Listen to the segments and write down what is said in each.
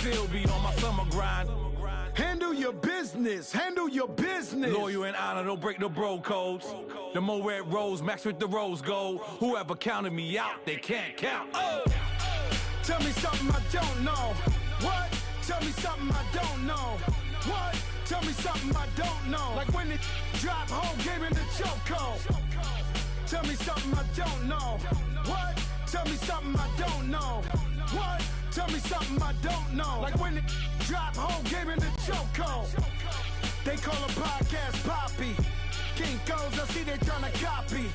still be on my summer grind. Handle your business. Handle your business. Loyal and honor, don't break the bro codes. The more red rose, max with the rose gold. Whoever counted me out, they can't count. Oh! Tell me something I don't know. What? Tell me something I don't know. What? Tell me something I don't know. Like when it drop, whole game in the chokehold. Tell me something I don't know. What? Tell me something I don't know. What? Tell me something I don't know. Like when it drop, whole game in the chokehold. They call a podcast Poppy. Kinkos, I see they tryna copy.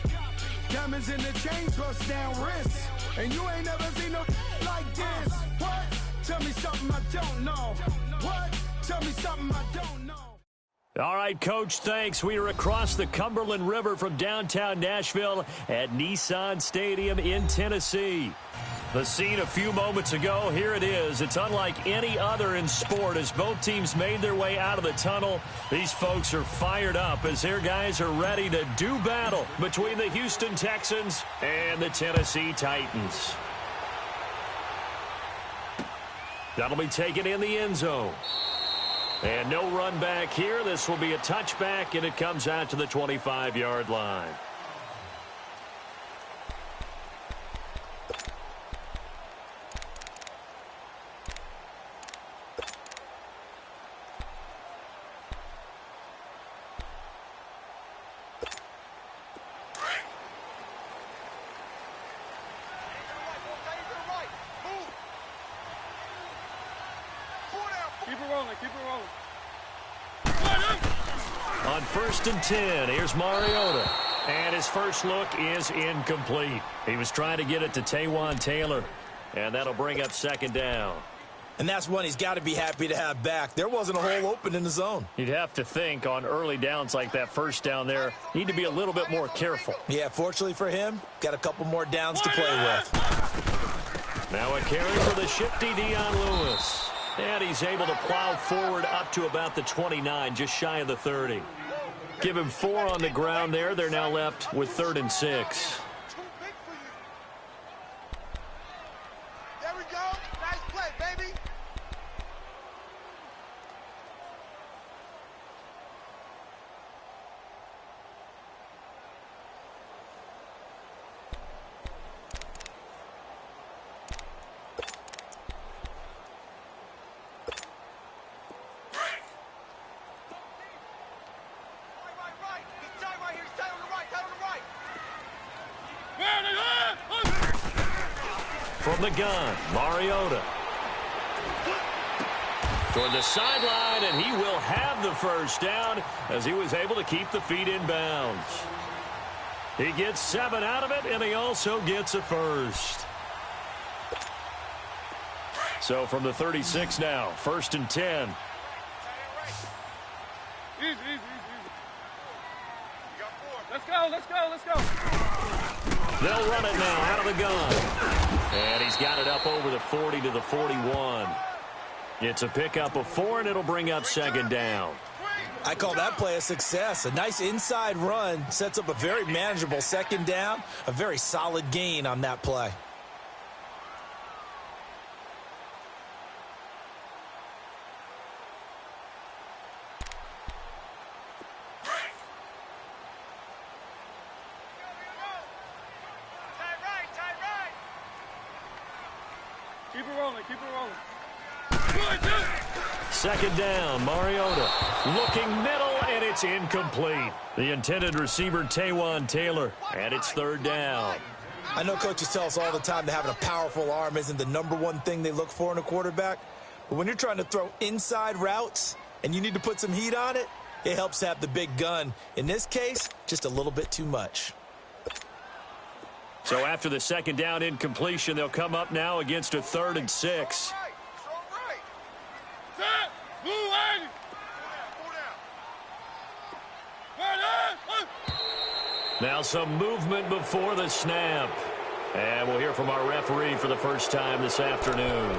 Diamonds in the chains, bust down wrists. And you ain't never seen no like this. What? Tell me something I don't know. What? Tell me something I don't know. All right, Coach, thanks. We are across the Cumberland River from downtown Nashville at Nissan Stadium in Tennessee. The scene a few moments ago, here it is. It's unlike any other in sport as both teams made their way out of the tunnel. These folks are fired up as their guys are ready to do battle between the Houston Texans and the Tennessee Titans. That'll be taken in the end zone. And no run back here. This will be a touchback, and it comes out to the 25-yard line. On 1st and 10, here's Mariota. And his first look is incomplete. He was trying to get it to Taywan Taylor. And that'll bring up 2nd down. And that's one he's got to be happy to have back. There wasn't a hole open in the zone. You'd have to think on early downs like that 1st down there, need to be a little bit more careful. Yeah, fortunately for him, got a couple more downs to play with. Now a carry for the shifty Dion Lewis. And he's able to plow forward up to about the 29, just shy of the 30. Give him 4 on the ground there. They're now left with 3rd and 6. There we go. Nice play, baby. From the gun, Mariota. Toward the sideline, and he will have the 1st down as he was able to keep the feet in bounds. He gets 7 out of it, and he also gets a 1st. So from the 36 now, 1st and 10. Easy. Let's go. They'll run it now out of the gun. And he's got it up over the 40 to the 41. It's a pickup of 4, and it'll bring up 2nd down. I call that play a success. A nice inside run sets up a very manageable 2nd down. A very solid gain on that play. Keep it rolling. 2nd down, Mariota. Looking middle, and it's incomplete. The intended receiver, Taywan Taylor, and it's 3rd down. I know coaches tell us all the time that having a powerful arm isn't the #1 thing they look for in a quarterback. But when you're trying to throw inside routes and you need to put some heat on it, it helps to have the big gun. In this case, just a little bit too much. So after the 2nd down incompletion, they'll come up now against a 3rd and 6. Now some movement before the snap. And we'll hear from our referee for the first time this afternoon.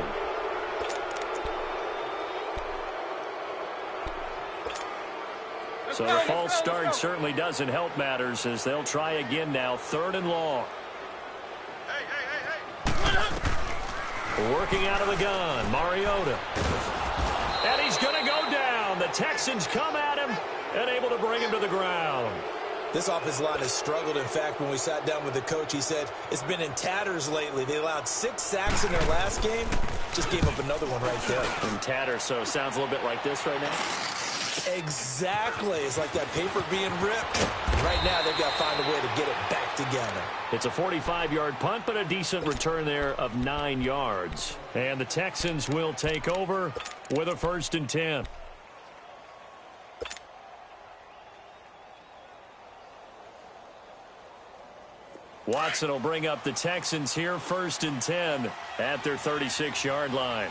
So the false start certainly doesn't help matters as they'll try again now, 3rd and long. Working out of the gun, Mariota. And he's going to go down. The Texans come at him and able to bring him to the ground. This offensive line has struggled. In fact, when we sat down with the coach, he said it's been in tatters lately. They allowed 6 sacks in their last game. Just gave up another one right there. In tatters, so it sounds a little bit like this right now. Exactly. It's like that paper being ripped. Right now, they've got to find a way to get it back together. It's a 45-yard punt, but a decent return there of 9 yards. And the Texans will take over with a 1st and 10. Watson will bring up the Texans here, 1st and 10 at their 36-yard line.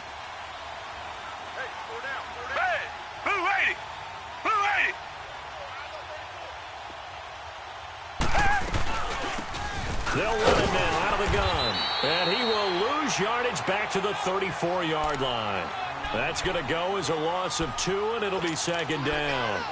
They'll run it now out of the gun. And he will lose yardage back to the 34-yard line. That's going to go as a loss of 2, and it'll be 2nd down.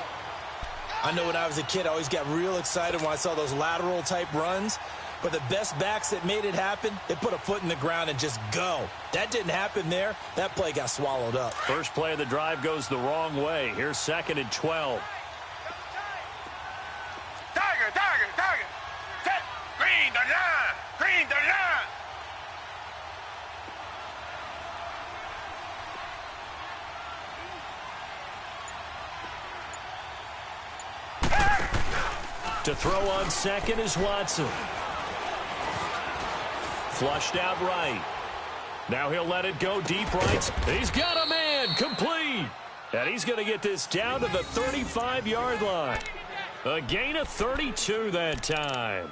I know when I was a kid, I always got real excited when I saw those lateral-type runs. But the best backs that made it happen, they put a foot in the ground and just go. That didn't happen there. That play got swallowed up. First play of the drive goes the wrong way. Here's 2nd and 12. Tiger. Set. Green the line. Green the line. To throw on 2nd is Watson. Flushed out right. Now he'll let it go deep right. He's got a man complete. And he's going to get this down to the 35-yard line. A gain of 32 that time.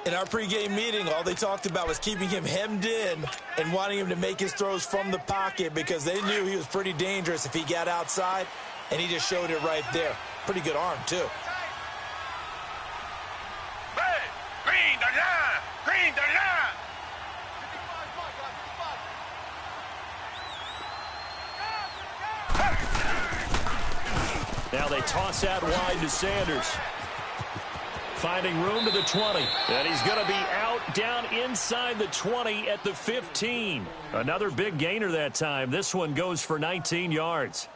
In our pregame meeting, all they talked about was keeping him hemmed in and wanting him to make his throws from the pocket because they knew he was pretty dangerous if he got outside, and he just showed it right there. Pretty good arm, too. Green the line. Green the line. Now they toss out wide to Sanders. Finding room to the 20. And he's going to be out down inside the 20 at the 15. Another big gainer that time. This one goes for 19 yards.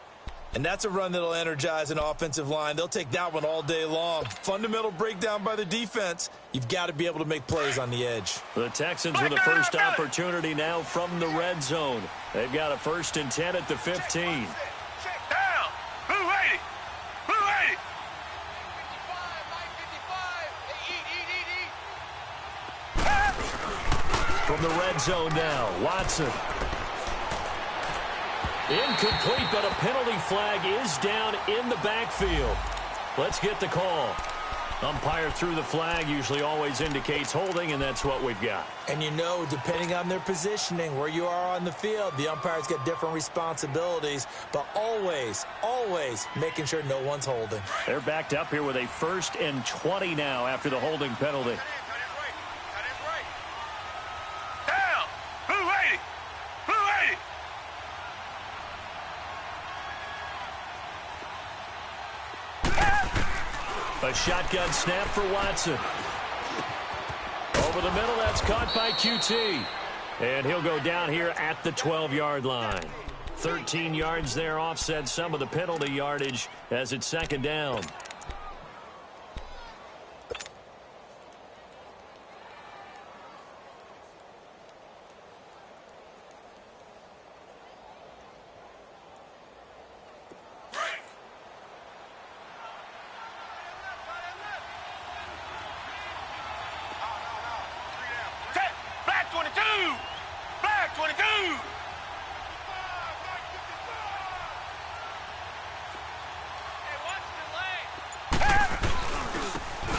And that's a run that'll energize an offensive line. They'll take that one all day long. Fundamental breakdown by the defense. You've got to be able to make plays on the edge. The Texans with the first opportunity now from the red zone. They've got a 1st and 10 at the 15. From the red zone now, Watson. Incomplete, but a penalty flag is down in the backfield. Let's get the call. Umpire threw the flag, usually always indicates holding, and that's what we've got. And you know, depending on their positioning, where you are on the field, the umpire's got different responsibilities, but always making sure no one's holding. They're backed up here with a 1st and 20 now after the holding penalty. A shotgun snap for Watson. Over the middle, that's caught by QT. And he'll go down here at the 12-yard line. 13 yards there, offset some of the penalty yardage as it's 2nd down.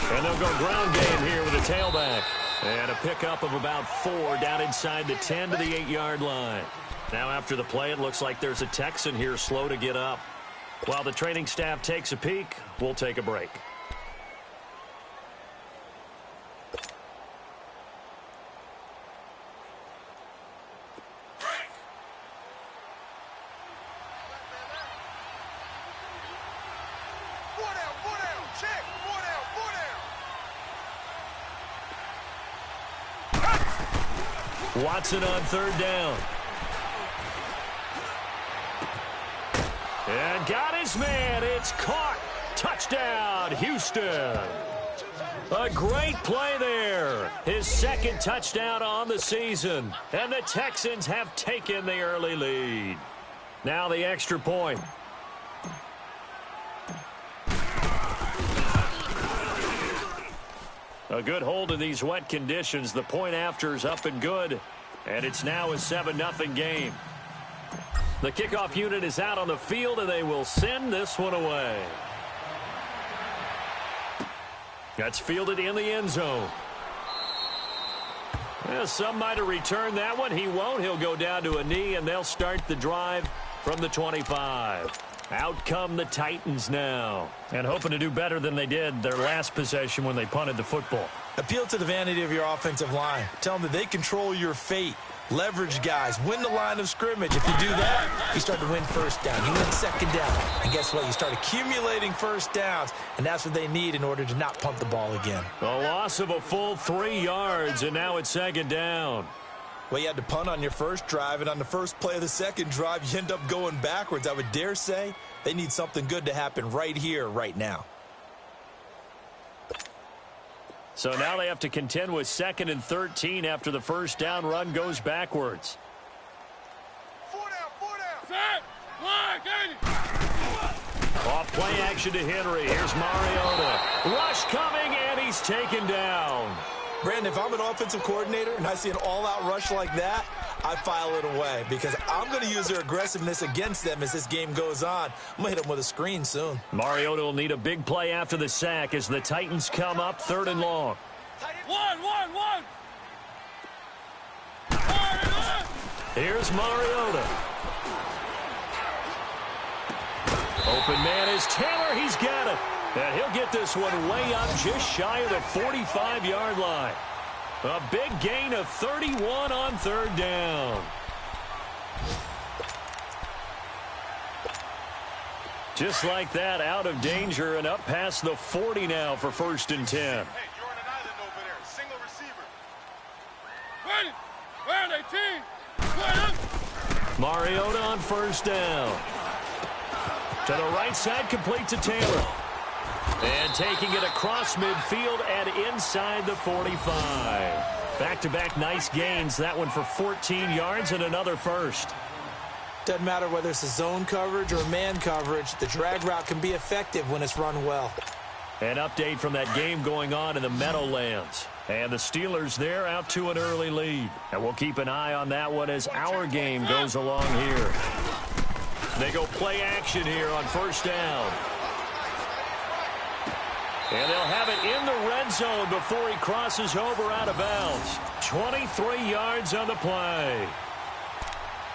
And they'll go ground game here with a tailback. And a pickup of about 4 down inside the 10 to the 8-yard line. Now after the play, it looks like there's a Texan here slow to get up. While the training staff takes a peek, we'll take a break. Watson on 3rd down. And got his man. It's caught. Touchdown, Houston. A great play there. His second touchdown on the season. And the Texans have taken the early lead. Now the extra point. A good hold in these wet conditions. The point after is up and good. And it's now a 7-0 game. The kickoff unit is out on the field, and they will send this one away. That's fielded in the end zone. Well, some might have returned that one. He won't. He'll go down to a knee, and they'll start the drive from the 25. Out come the Titans now. And hoping to do better than they did their last possession when they punted the football. Appeal to the vanity of your offensive line. Tell them that they control your fate. Leverage guys. Win the line of scrimmage. If you do that, you start to win first down. You win second down. And guess what? You start accumulating first downs. And that's what they need in order to not punt the ball again. A loss of a full 3 yards, and now it's second down. Well, you had to punt on your first drive, and on the first play of the second drive, you end up going backwards. I would dare say they need something good to happen right here, right now. So now they have to contend with 2nd and 13 after the first down run goes backwards. 4 down. Set. Block. Off play action to Henry. Here's Mariota. Rush coming, and he's taken down. Brandon, if I'm an offensive coordinator and I see an all-out rush like that, I file it away because I'm going to use their aggressiveness against them as this game goes on. I'm going to hit them with a screen soon. Mariota will need a big play after the sack as the Titans come up 3rd and long. One. Here's Mariota. Open man is Taylor. He's got it. And he'll get this one way up just shy of the 45-yard line. A big gain of 31 on 3rd down. Just like that, out of danger and up past the 40 now for 1st and 10. Hey, you're on an island over there. Single receiver. Ready. Where are they, team? Mariota on 1st down. To the right side, complete to Taylor. And taking it across midfield and inside the 45. Back-to-back nice gains. That one for 14 yards and another first. Doesn't matter whether it's a zone coverage or man coverage, the drag route can be effective when it's run well. An update from that game going on in the Meadowlands. And the Steelers there out to an early lead. And we'll keep an eye on that one as our game goes along here. They go play action here on 1st down. And they'll have it in the red zone before he crosses over out of bounds. 23 yards on the play.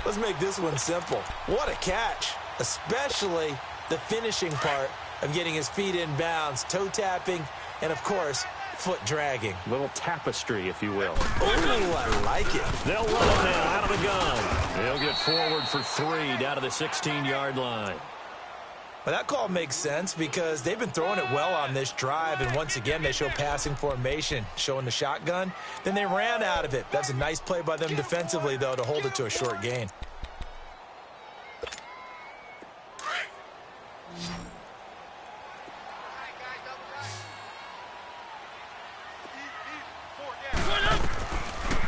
Let's make this one simple. What a catch, especially the finishing part of getting his feet in bounds, toe tapping, and, of course, foot dragging. Little tapestry, if you will. Ooh, I like it. They'll run it now out of the gun. They'll get forward for 3 down to the 16-yard line. Well, that call makes sense because they've been throwing it well on this drive, and once again they show passing formation, showing the shotgun. Then they ran out of it. That's a nice play by them defensively, though, to hold it to a short gain.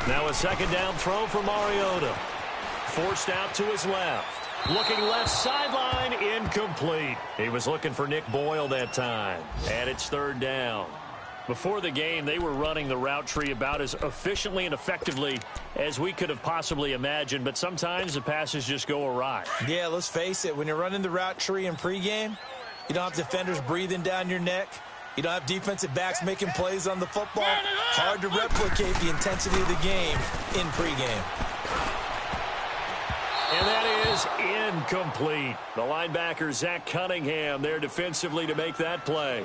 Now a 2nd down throw for Mariota. Forced out to his left. Looking left sideline, incomplete. He was looking for Nick Boyle that time. And it's 3rd down. Before the game, they were running the route tree about as efficiently and effectively as we could have possibly imagined, but sometimes the passes just go awry. Yeah, let's face it. When you're running the route tree in pregame, you don't have defenders breathing down your neck. You don't have defensive backs making plays on the football. Hard to replicate the intensity of the game in pregame. And that is incomplete. The linebacker, Zach Cunningham, there defensively to make that play.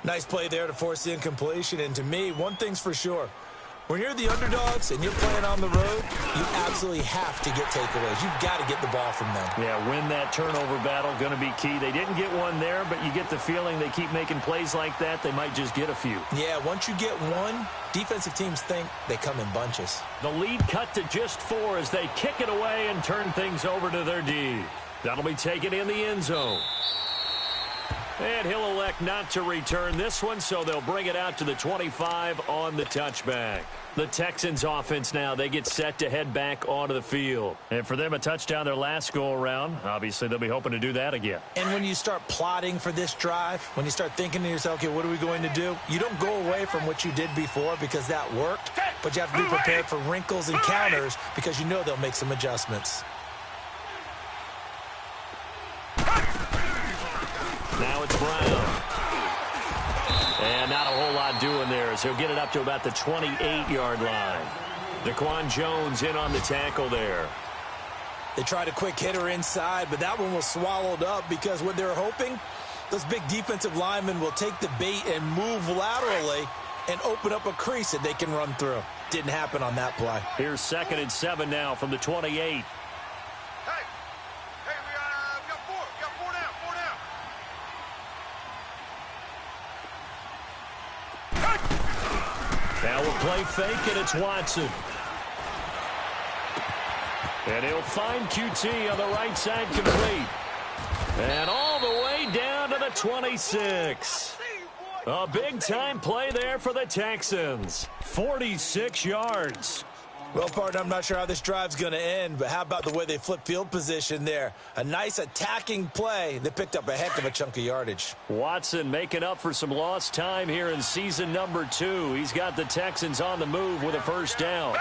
Nice play there to force the incompletion. And to me, one thing's for sure. When you're the underdogs and you're playing on the road, you absolutely have to get takeaways. You've got to get the ball from them. Yeah, win that turnover battle, going to be key. They didn't get one there, but you get the feeling they keep making plays like that, they might just get a few. Yeah, once you get one, defensive teams think they come in bunches. The lead cut to just 4 as they kick it away and turn things over to their D. That'll be taken in the end zone. And he'll elect not to return this one, so they'll bring it out to the 25 on the touchback. The Texans offense now, they get set to head back onto the field. And for them, a touchdown their last go-around. Obviously, they'll be hoping to do that again. And when you start plotting for this drive, when you start thinking to yourself, okay, what are we going to do? You don't go away from what you did before because that worked, but you have to be prepared for wrinkles and counters because you know they'll make some adjustments. Now it's Brown. And not a whole lot doing there as he'll get it up to about the 28-yard line. Daquan Jones in on the tackle there. They tried a quick hitter inside, but that one was swallowed up because what they're hoping, those big defensive linemen will take the bait and move laterally and open up a crease that they can run through. Didn't happen on that play. Here's 2nd and 7 now from the 28. Now we'll play fake, and it's Watson. And he'll find QT on the right side complete. And all the way down to the 26. A big-time play there for the Texans. 46 yards. Well, partner, I'm not sure how this drive's going to end, but how about the way they flip field position there? A nice attacking play that picked up a heck of a chunk of yardage. Watson making up for some lost time here in season number 2. He's got the Texans on the move with a first down.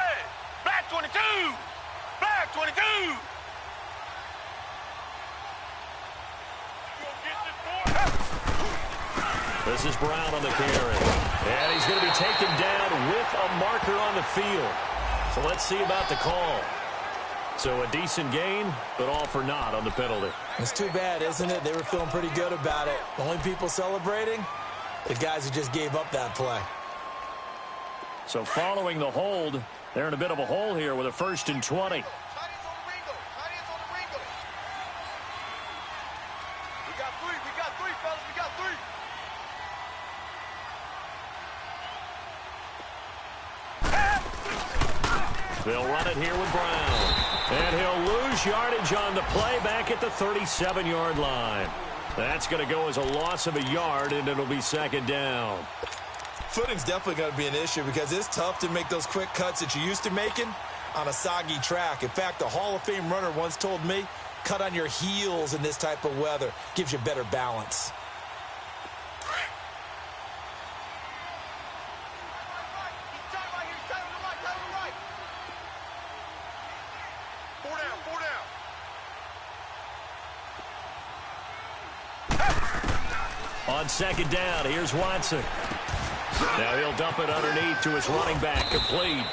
Black 22! Black 22! This is Brown on the carry. And he's going to be taken down with a marker on the field. So let's see about the call. So a decent gain, but all for naught on the penalty. It's too bad, isn't it? They were feeling pretty good about it. The only people celebrating, the guys who just gave up that play. So following the hold, they're in a bit of a hole here with a 1st and 20. They'll run it here with Brown. And he'll lose yardage on the play back at the 37-yard line. That's going to go as a loss of a yard, and it'll be 2nd down. Footing's definitely going to be an issue because it's tough to make those quick cuts that you're used to making on a soggy track. In fact, a Hall of Fame runner once told me, cut on your heels in this type of weather. Gives you better balance. On 2nd down, here's Watson. Now he'll dump it underneath to his running back, complete.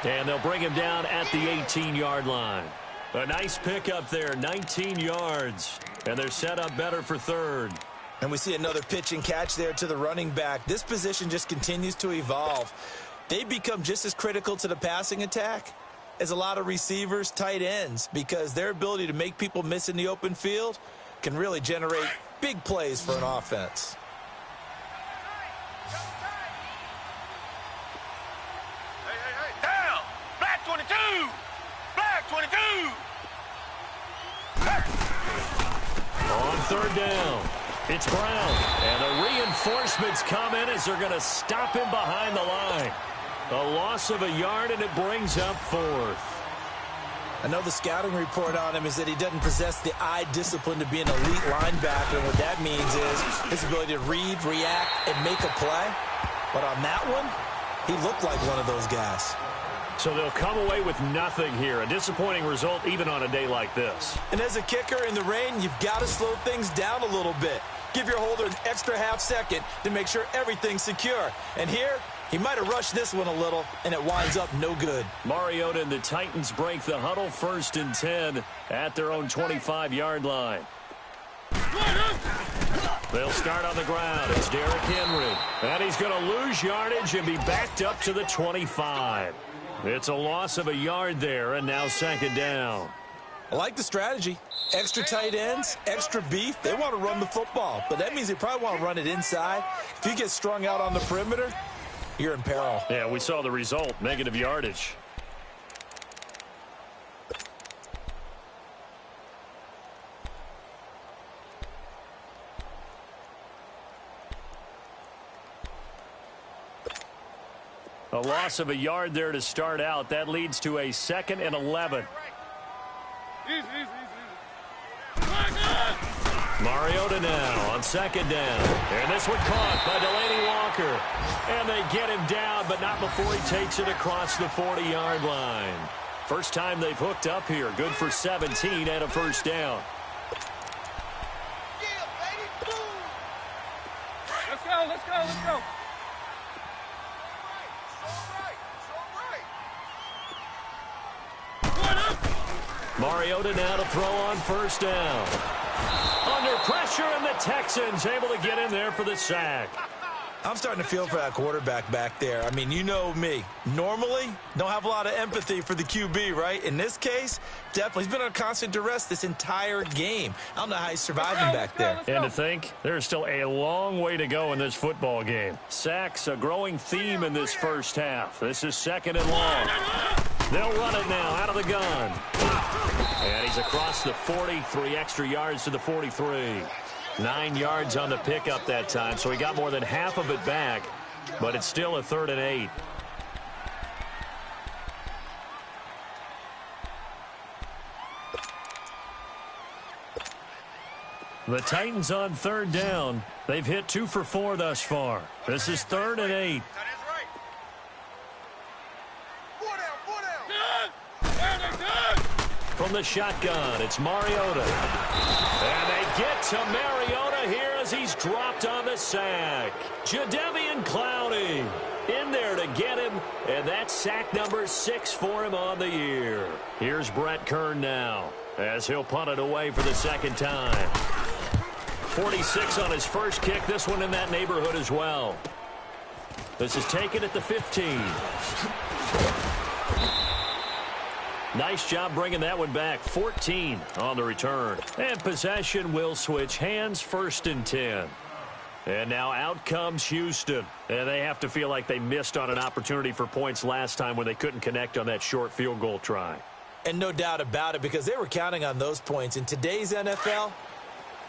And they'll bring him down at the 18-yard line. A nice pickup there, 19 yards. And they're set up better for 3rd. And we see another pitch and catch there to the running back. This position just continues to evolve. They become just as critical to the passing attack as a lot of receivers, tight ends, because their ability to make people miss in the open field can really generate big plays for an offense. Hey, down! Black 22! Black 22! On 3rd down, it's Brown. And the reinforcements come in as they're going to stop him behind the line. A loss of a yard, and it brings up 4th. I know the scouting report on him is that he doesn't possess the eye discipline to be an elite linebacker. And what that means is his ability to read, react, and make a play. But on that one, he looked like one of those guys. So they'll come away with nothing here. A disappointing result even on a day like this. And as a kicker in the rain, you've got to slow things down a little bit. Give your holder an extra half second to make sure everything's secure. And here, he might have rushed this one a little, and it winds up no good. Mariota and the Titans break the huddle, 1st and 10 at their own 25-yard line. They'll start on the ground. It's Derrick Henry. And he's going to lose yardage and be backed up to the 25. It's a loss of a yard there, and now 2nd down. I like the strategy. Extra tight ends, extra beef. They want to run the football, but that means they probably want to run it inside. If you get strung out on the perimeter, you're in peril. Yeah, we saw the result, negative yardage. A loss of a yard there to start out. That leads to a 2nd and 11. Mariota now on 2nd down. And this one caught by Delaney Walker. And they get him down, but not before he takes it across the 40-yard line. First time they've hooked up here. Good for 17 and a first down. Let's go, let's go, let's go. Mariota now to throw on first down. Under pressure, and the Texans able to get in there for the sack. I'm starting to feel for that quarterback back there. I mean, you know me. Normally, don't have a lot of empathy for the QB, right? In this case, definitely. He's been on constant duress this entire game. I don't know how he's surviving back there. And to think, there's still a long way to go in this football game. Sacks, a growing theme in this first half. This is 2nd and long. They'll run it now out of the gun. And he's across the 40, 3 extra yards to the 43. 9 yards on the pickup that time, so he got more than half of it back, but it's still a 3rd and 8. The Titans on 3rd down. They've hit 2 for 4 thus far. This is 3rd and 8. From the shotgun, it's Mariota. And they get to Mariota here as he's dropped on the sack. Jadeveon Clowney in there to get him, and that's sack number 6 for him on the year. Here's Brett Kern now as he'll punt it away for the 2nd time. 46 on his first kick, this one in that neighborhood as well. This is taken at the 15. Nice job bringing that one back. 14 on the return. And possession will switch hands, 1st and 10. And now out comes Houston. And they have to feel like they missed on an opportunity for points last time when they couldn't connect on that short field goal try. And no doubt about it, because they were counting on those points. In today's NFL,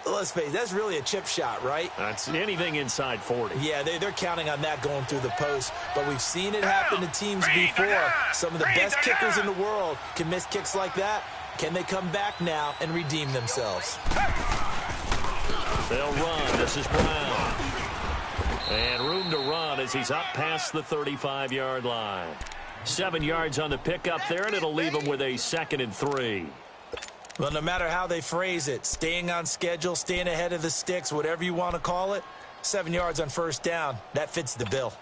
let's face it, that's really a chip shot, right? That's anything inside 40. Yeah, they're counting on that going through the post. But we've seen it happen to teams before. Some of the best kickers in the world can miss kicks like that. Can they come back now and redeem themselves? They'll run. This is Brown. And room to run as he's up past the 35-yard line. 7 yards on the pickup there, and it'll leave him with a 2nd and 3. Well, no matter how they phrase it, staying on schedule, staying ahead of the sticks, whatever you want to call it, 7 yards on first down, that fits the bill.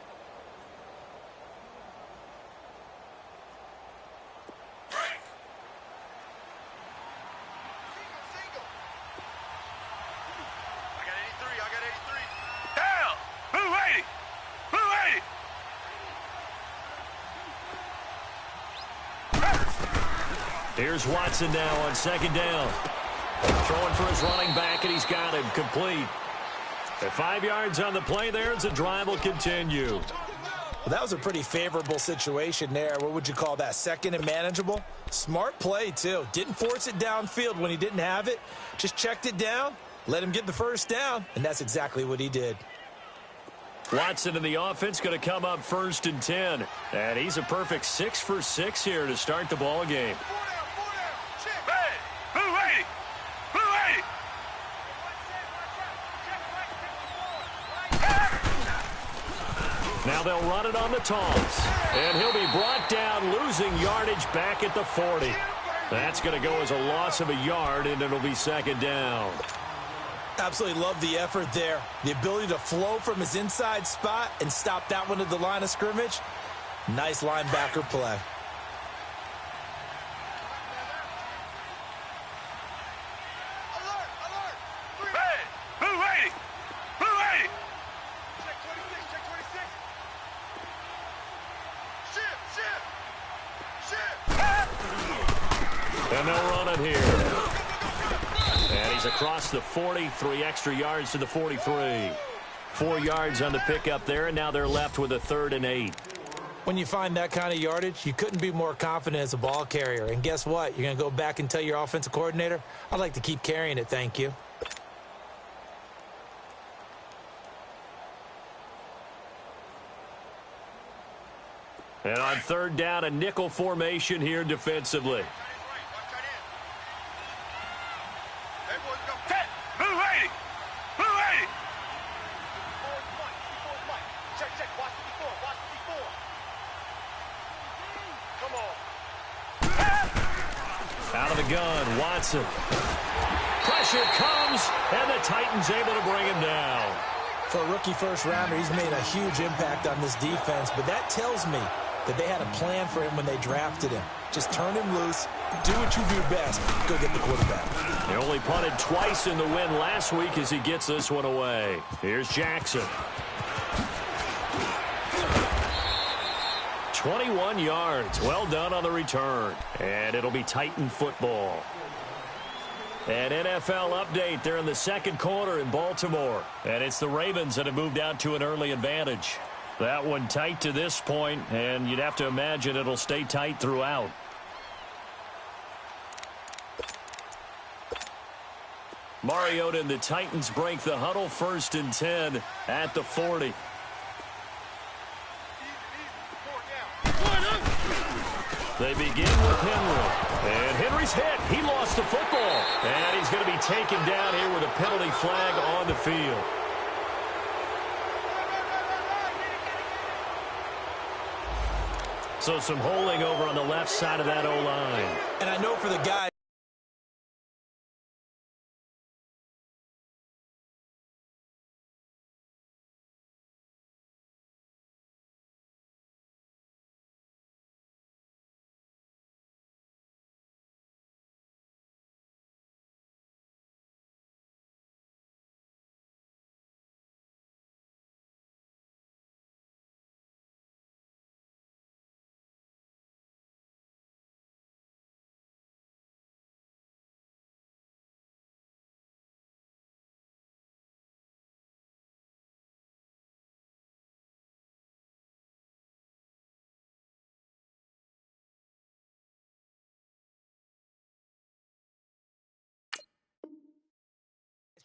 Here's Watson now on 2nd down. Throwing for his running back, and he's got him complete. At 5 yards on the play there as the drive will continue. Well, that was a pretty favorable situation there. What would you call that? 2nd and manageable? Smart play, too. Didn't force it downfield when he didn't have it. Just checked it down, let him get the first down, and that's exactly what he did. Watson in the offense going to come up 1st and 10. And he's a perfect 6 for 6 here to start the ball game. Now they'll run it on the toss. And he'll be brought down, losing yardage back at the 40. That's going to go as a loss of a yard, and it'll be 2nd down. Absolutely love the effort there. The ability to flow from his inside spot and stop that one at the line of scrimmage. Nice linebacker play. And they'll run it here. And he's across the 40, 3 extra yards to the 43. 4 yards on the pickup there, and now they're left with a 3rd and 8. When you find that kind of yardage, you couldn't be more confident as a ball carrier. And guess what? You're going to go back and tell your offensive coordinator, I'd like to keep carrying it, thank you. And on third down, a nickel formation here defensively. Out of the gun, Watson. Pressure comes, and the Titans able to bring him down. For a rookie first-rounder, he's made a huge impact on this defense, but that tells me that they had a plan for him when they drafted him. Just turn him loose, do what you do best, go get the quarterback. He only punted twice in the win last week as he gets this one away. Here's Jackson. 21 yards. Well done on the return. And it'll be Titan football. An NFL update. They're in the second quarter in Baltimore. And it's the Ravens that have moved out to an early advantage. That one tight to this point, and you'd have to imagine it'll stay tight throughout. Mariota and the Titans break the huddle, 1st and 10 at the 40. They begin with Henry. And Henry's hit. He lost the football. And he's going to be taken down here with a penalty flag on the field. So some holding over on the left side of that O-line. And I know for the guy.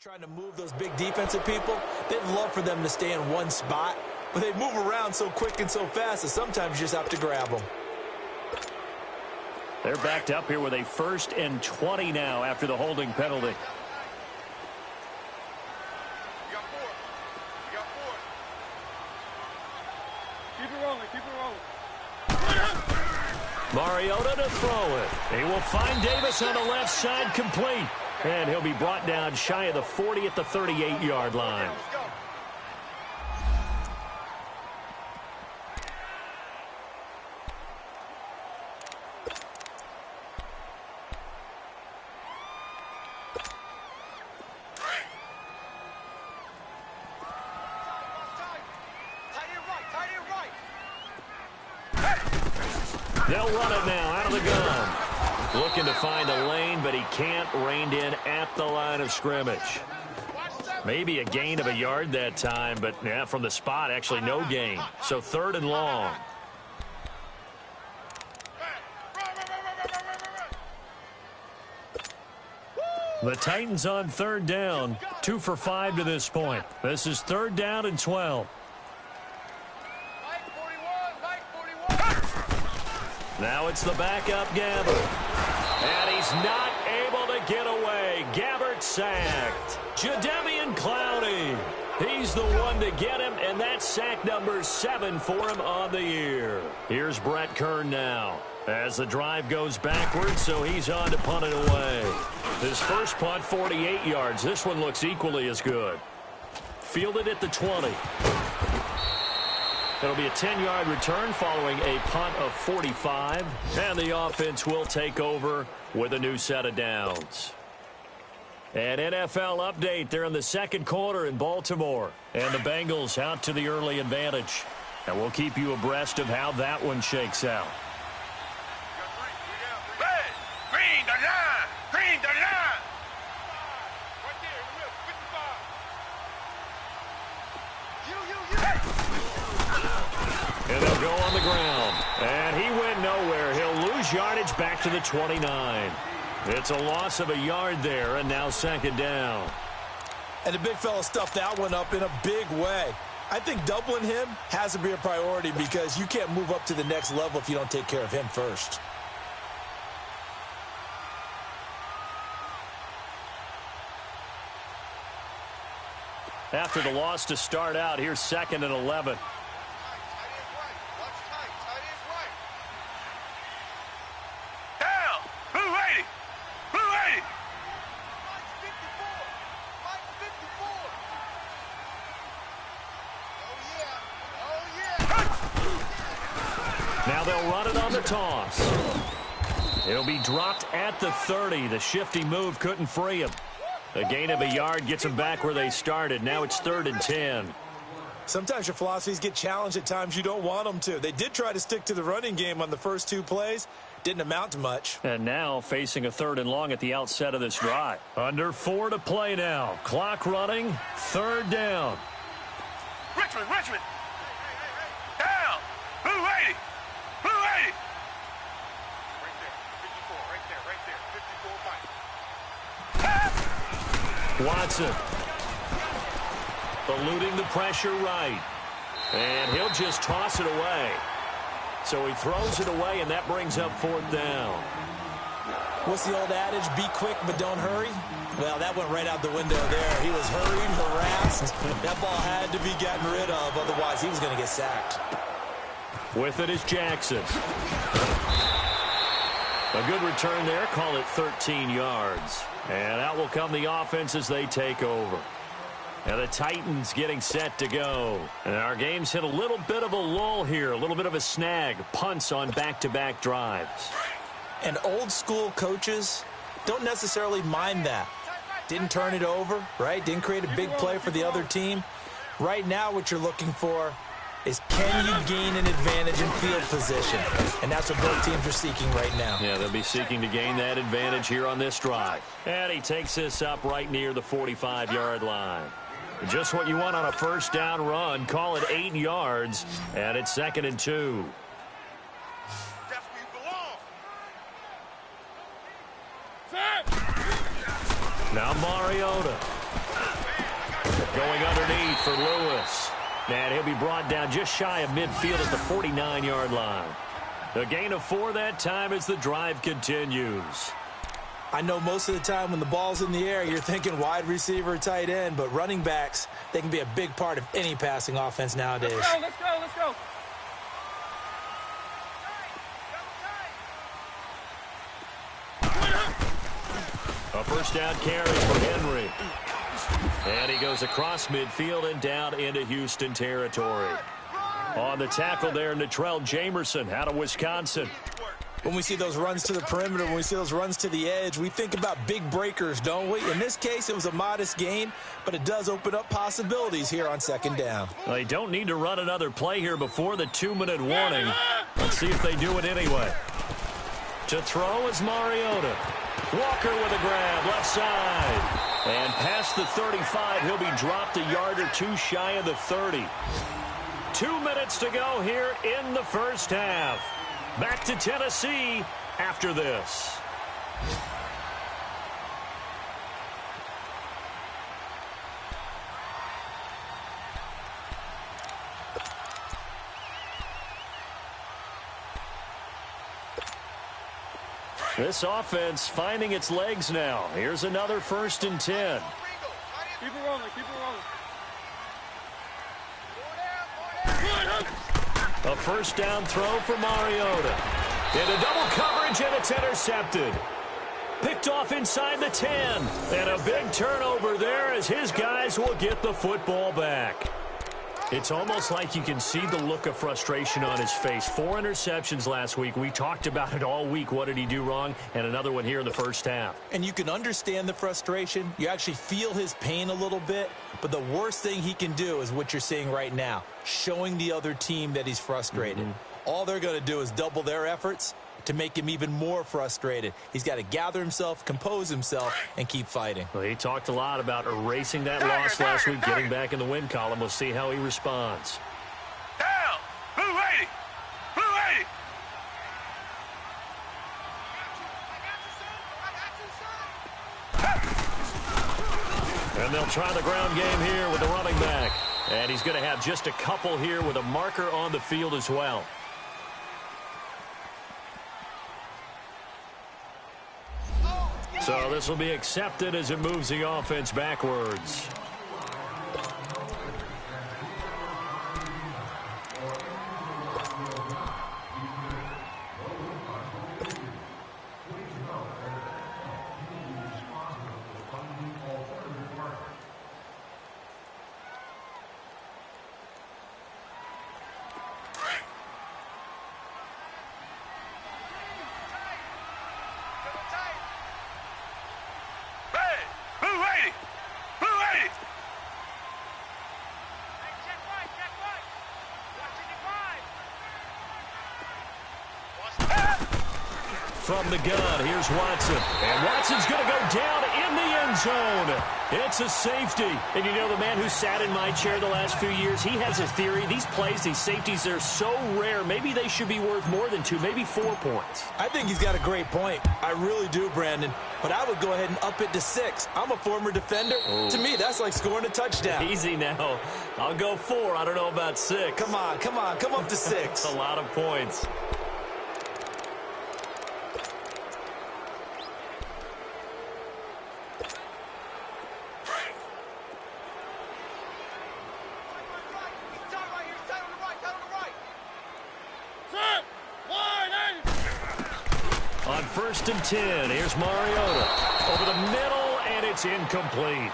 Trying to move those big defensive people, they'd love for them to stay in one spot, but they move around so quick and so fast that sometimes you just have to grab them. They're backed up here with a 1st and 20 now after the holding penalty. You got 4. You got 4. Keep it rolling. Keep it rolling. Mariota to throw it. He will find Davis on the left side, complete. And he'll be brought down shy of the 40 at the 38-yard line. They'll run it now out of the gun. Looking to find a lane, but he can't. Reined in at the line of scrimmage. Maybe a gain of a yard that time, but yeah, from the spot, actually no gain. So 3rd and long. The Titans on 3rd down. 2 for 5 to this point. This is 3rd down and 12. Now it's the backup Gabbert. And he's not able to get away. Gabbert sacked. Jadeveon Clowney. He's the one to get him, and that's sack number 7 for him on the year. Here's Brett Kern now as the drive goes backwards, so he's on to punt it away. His first punt, 48 yards. This one looks equally as good. Fielded at the 20. It'll be a 10-yard return following a punt of 45. And the offense will take over with a new set of downs. An NFL update. They're in the second quarter in Baltimore. And the Bengals out to the early advantage. And we'll keep you abreast of how that one shakes out. Red, green the line. Green the line. Right there in the middle, 55. And they'll go on the ground. And he went nowhere. He'll lose yardage back to the 29. It's a loss of a yard there, and now 2nd down. And the big fella stuffed that one up in a big way. I think doubling him has to be a priority because you can't move up to the next level if you don't take care of him first. After the loss to start out, here's 2nd and 11. Down. Blue 80. Blue 80. Now they'll run it on the toss. It'll be dropped at the 30. The shifty move couldn't free him. A gain of a yard gets them back where they started. Now it's 3rd and 10. Sometimes your philosophies get challenged at times you don't want them to. They did try to stick to the running game on the first 2 plays. Didn't amount to much. And now facing a 3rd and long at the outset of this drive. Under 4 to play now. Clock running. 3rd down. Richmond. Down. Blue 80. Blue 80. Right there. 54. Right there. 54 Mike. Watson eluding the pressure right. And he'll just toss it away. So he throws it away, and that brings up 4th down. What's the old adage? Be quick, but don't hurry? Well, that went right out the window there. He was hurried, harassed. That ball had to be gotten rid of, otherwise he was going to get sacked. With it is Jackson. A good return there. Call it 13 yards. And out will come the offense as they take over. And the Titans getting set to go. And our game's hit a little bit of a lull here. A little bit of a snag. Punts on back-to-back drives. And old school coaches don't necessarily mind that. Didn't turn it over, right? Didn't create a big play for the other team. Right now what you're looking for is can you gain an advantage in field position? And that's what both teams are seeking right now. Yeah, they'll be seeking to gain that advantage here on this drive. And he takes this up right near the 45-yard line. Just what you want on a 1st down run. Call it 8 yards, and it's 2nd and 2. That's where you belong. Now Mariota going underneath for Lewis. And he'll be brought down just shy of midfield at the 49-yard line. A gain of 4 that time as the drive continues. I know most of the time when the ball's in the air, you're thinking wide receiver, tight end, but running backs, they can be a big part of any passing offense nowadays. Let's go. A 1st down carry for Henry. And he goes across midfield and down into Houston territory. On the tackle there, Natrell Jamerson out of Wisconsin. When we see those runs to the perimeter, when we see those runs to the edge, we think about big breakers, don't we? In this case, it was a modest gain, but it does open up possibilities here on 2nd down. Well, they don't need to run another play here before the 2-minute warning. Let's see if they do it anyway. To throw is Mariota. Walker with a grab, left side. And past the 35, he'll be dropped a yard or 2 shy of the 30. 2 minutes to go here in the 1st half. Back to Tennessee after this. This offense finding its legs now. Here's another 1st and 10. Keep it rolling. A 1st down throw for Mariota. Into double coverage, and it's intercepted. Picked off inside the 10. And a big turnover there as his guys will get the football back. It's almost like you can see the look of frustration on his face. 4 interceptions last week. We talked about it all week. What did he do wrong? And another one here in the 1st half. And you can understand the frustration. You actually feel his pain a little bit. But the worst thing he can do is what you're seeing right now, showing the other team that he's frustrated. All they're going to do is double their efforts to make him even more frustrated. He's got to gather himself, compose himself, and keep fighting. Well, he talked a lot about erasing that loss last week, getting back in the win column. We'll see how he responds. Down. Blue 80. Blue 80. And they'll try the ground game here with the running back. And he's going to have just a couple here with a marker on the field as well. So this will be accepted as it moves the offense backwards. From the gun, here's Watson. And Watson's going to go down in the end zone. It's a safety. And you know, the man who sat in my chair the last few years, he has a theory. These plays, these safeties, they're so rare. Maybe they should be worth more than 2, maybe 4 points. I think he's got a great point. I really do, Brandon. But I would go ahead and up it to 6. I'm a former defender. Oh. To me, that's like scoring a touchdown. Easy now. I'll go 4. I don't know about 6. Come on. Come up to 6. That's a lot of points. On 1st and 10, here's Mariota. Over the middle, and it's incomplete.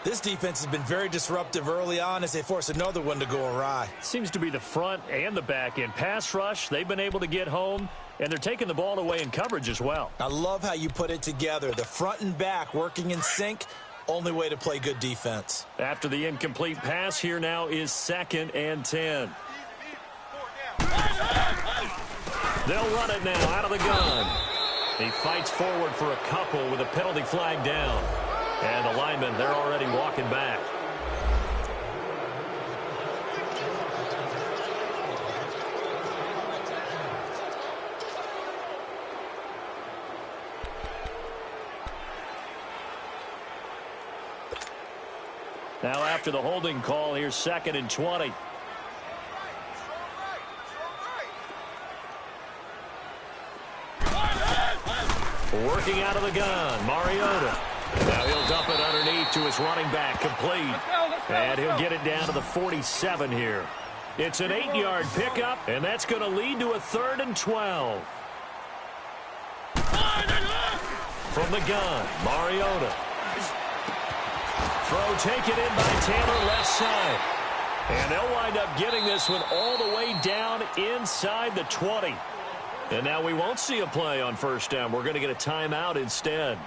This defense has been very disruptive early on as they force another one to go awry. Seems to be the front and the back end. Pass rush, they've been able to get home, and they're taking the ball away in coverage as well. I love how you put it together. The front and back working in sync, only way to play good defense. After the incomplete pass, here now is 2nd and 10. They'll run it now out of the gun. He fights forward for a couple with a penalty flag down. And the linemen, they're already walking back. Now after the holding call, here's 2nd and 20. Working out of the gun, Mariota. Now he'll dump it underneath to his running back, complete. And he'll get it down to the 47 here. It's an 8-yard pickup, and that's going to lead to a 3rd and 12. From the gun, Mariota. Throw taken in by Taylor, left side. And they'll wind up getting this one all the way down inside the 20. And now we won't see a play on 1st down. We're going to get a timeout instead,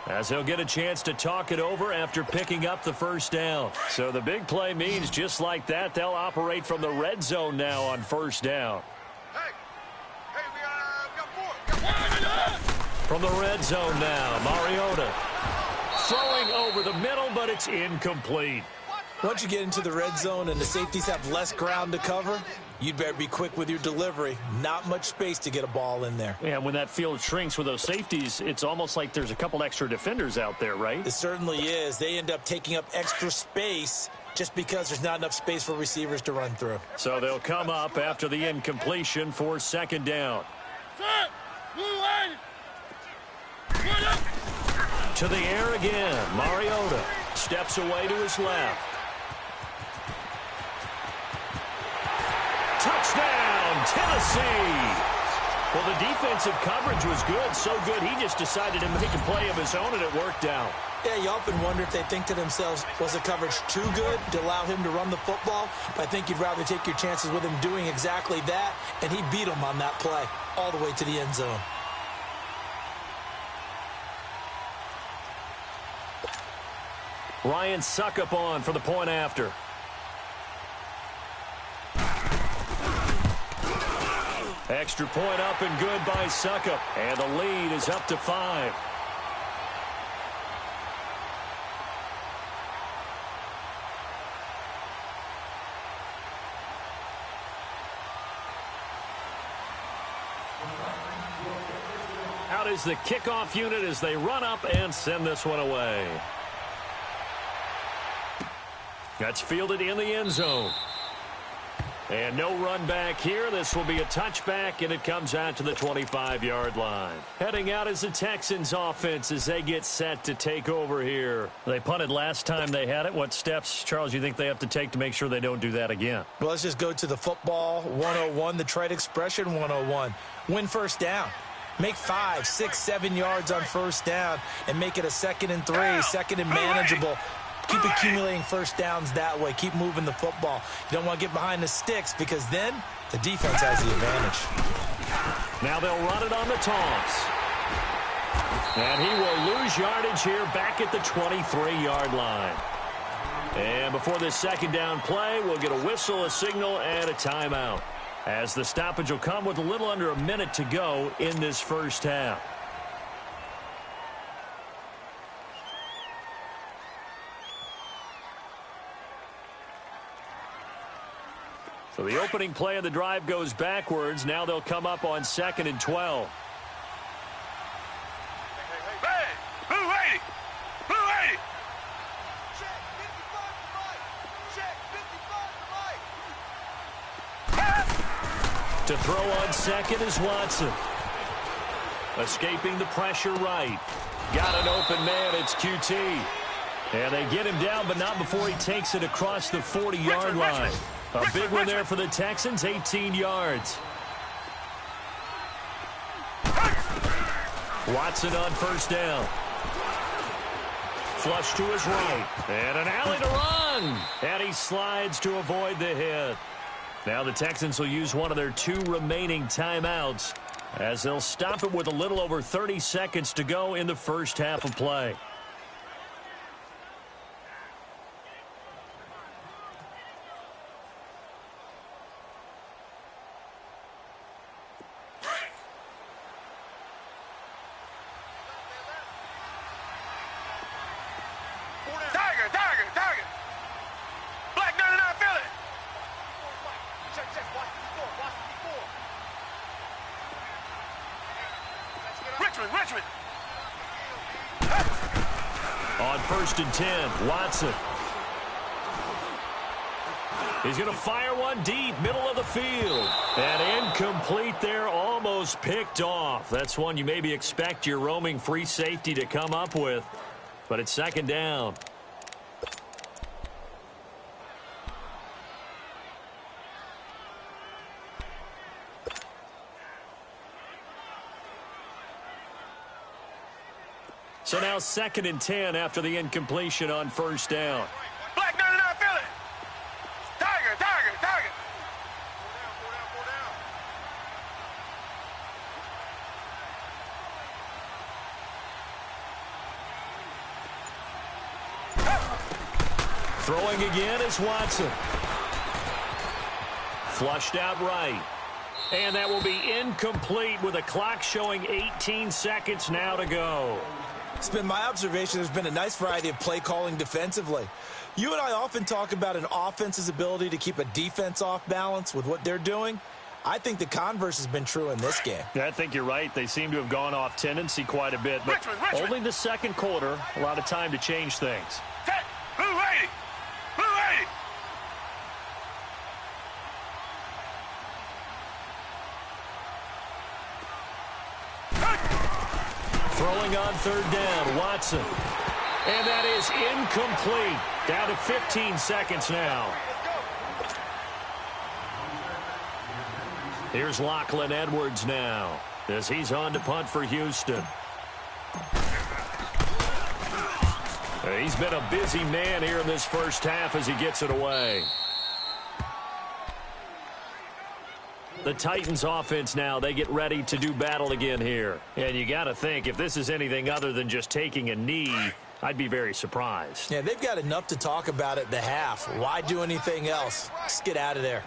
as they'll get a chance to talk it over after picking up the 1st down. So the big play means just like that, they'll operate from the red zone now on 1st down. Hey, we got 4. From the red zone now, Mariota. Throwing over the middle, but it's incomplete. Once you get into the red zone and the safeties have less ground to cover, you'd better be quick with your delivery. Not much space to get a ball in there. Yeah, when that field shrinks with those safeties, it's almost like there's a couple extra defenders out there, right? It certainly is. They end up taking up extra space just because there's not enough space for receivers to run through. So they'll come up after the incompletion for 2nd down. To the air again. Mariota steps away to his left. Touchdown, Tennessee. Well, the defensive coverage was good, so good he just decided to make a play of his own, and it worked out. Yeah, you often wonder if they think to themselves, was the coverage too good to allow him to run the football? But I think you'd rather take your chances with him doing exactly that, and he beat him on that play all the way to the end zone. Ryan Suckup on for the point after. Extra point up and good by Suckup. And the lead is up to 5. Out is the kickoff unit as they run up and send this one away. That's fielded in the end zone. And no run back here. This will be a touchback, and it comes out to the 25-yard line. Heading out is the Texans offense as they get set to take over here. They punted last time they had it. What steps, Charles, you think they have to take to make sure they don't do that again? Well, let's just go to the football 101, the trade expression 101. Win first down. Make 5, 6, 7 yards on first down and make it a 2nd and 3, 2nd and manageable. Keep accumulating first downs that way. Keep moving the football. You don't want to get behind the sticks because then the defense has the advantage. Now they'll run it on the toss. And he will lose yardage here back at the 23-yard line. And before this second down play, we'll get a whistle, a signal, and a timeout, as the stoppage will come with a little under a minute to go in this first half. So the opening play of the drive goes backwards. Now they'll come up on 2nd and 12. Hey, 280! 280! Check 55 to Mike. Check 55 to Mike. To throw on second is Watson. Escaping the pressure right. Got an open man. It's QT. And they get him down, but not before he takes it across the 40-yard line. A big one there for the Texans, 18 yards. Watson on first down. Flush to his right. And an alley to run. And he slides to avoid the hit. Now the Texans will use one of their 2 remaining timeouts as they'll stop it with a little over 30 seconds to go in the first half of play. Tiger! Black 99 Philly! Check, watch the before. Richmond! On 1st and 10, Watson. He's going to fire one deep, middle of the field. And incomplete there, almost picked off. That's one you maybe expect your roaming free safety to come up with. But it's 2nd down. So now 2nd and 10 after the incompletion on first down. Black 99 Philly! Tiger! Throwing again is Watson. Flushed out right. And that will be incomplete with a clock showing 18 seconds now to go. It's been my observation there's been a nice variety of play calling defensively. You and I often talk about an offense's ability to keep a defense off balance with what they're doing. I think the converse has been true in this game. Yeah, I think you're right. They seem to have gone off tendency quite a bit. But Richmond. only the second quarter, a lot of time to change things. 280! Throwing on 3rd down, Watson. And that is incomplete. Down to 15 seconds now. Here's Lachlan Edwards now as he's on to punt for Houston. He's been a busy man here in this first half as he gets it away. The Titans offense now, they get ready to do battle again here. And you got to think, if this is anything other than just taking a knee, I'd be very surprised. Yeah, they've got enough to talk about at the half. Why do anything else? Just get out of there.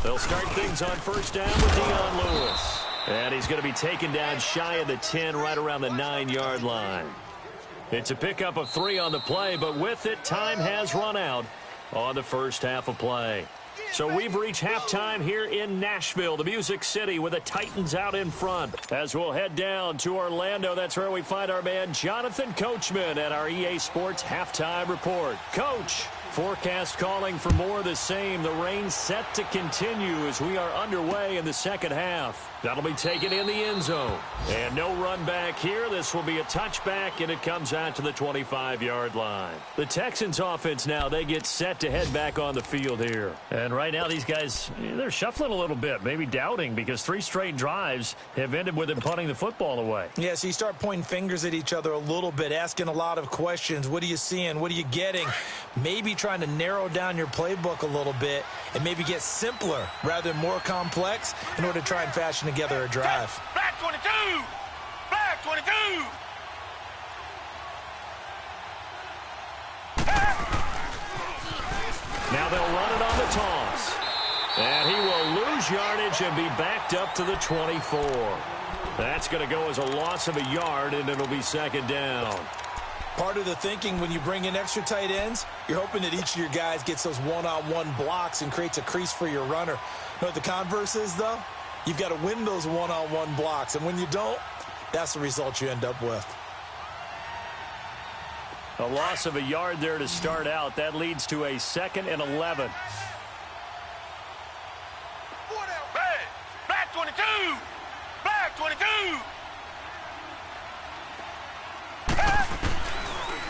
They'll start things on first down with Dion Lewis. And he's going to be taken down shy of the 10, right around the 9-yard line. It's a pickup of 3 on the play, but with it, time has run out on the first half of play. So we've reached halftime here in Nashville, the Music City, with the Titans out in front. As we'll head down to Orlando, that's where we find our man Jonathan Coachman at our EA Sports Halftime Report. Coach, forecast calling for more of the same. The rain set to continue as we are underway in the second half. That'll be taken in the end zone. And no run back here. This will be a touchback, and it comes out to the 25-yard line. The Texans offense now, they get set to head back on the field here. And right now these guys, they're shuffling a little bit, maybe doubting, because 3 straight drives have ended with them punting the football away. Yeah, so you start pointing fingers at each other a little bit, asking a lot of questions. What are you seeing? What are you getting? Maybe trying to narrow down your playbook a little bit and maybe get simpler rather than more complex in order to try and fashion together a drive. Black 22! Black 22! Now they'll run it on the toss. And he will lose yardage and be backed up to the 24. That's going to go as a loss of a yard, and it'll be second down. Part of the thinking when you bring in extra tight ends, you're hoping that each of your guys gets those one-on-one blocks and creates a crease for your runner. You know what the converse is, though? You've got to win those one-on-one blocks, and when you don't, that's the result you end up with. A loss of a yard there to start out. That leads to a 2nd and 11. Hey! Black 22! Black 22!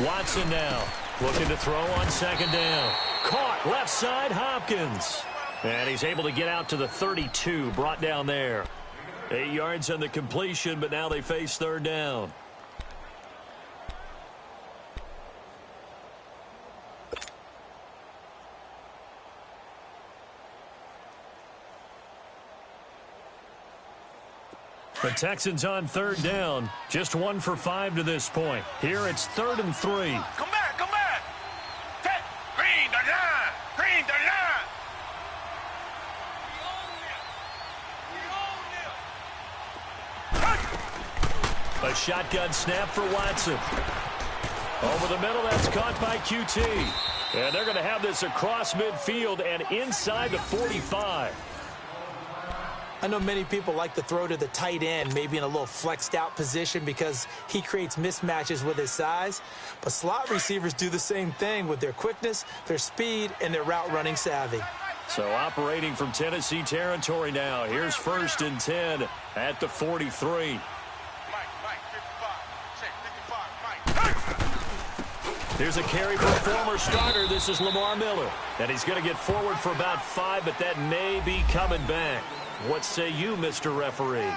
Watson now looking to throw on second down. Caught left side, Hopkins. And he's able to get out to the 32, brought down there. 8 yards on the completion, but now they face third down. The Texans on third down. Just 1 for 5 to this point. Here it's 3rd and 3. Come back, come back! Green the line! Green the line! A shotgun snap for Watson. Over the middle, that's caught by QT. And they're going to have this across midfield and inside the 45. I know many people like to throw to the tight end, maybe in a little flexed out position because he creates mismatches with his size. But slot receivers do the same thing with their quickness, their speed, and their route running savvy. So operating from Tennessee territory now. Here's 1st and 10 at the 43. Mike, 55. Check, 55, Mike. Here's a carry for a former starter. This is Lamar Miller. And he's going to get forward for about 5, but that may be coming back. What say you, Mr. Referee?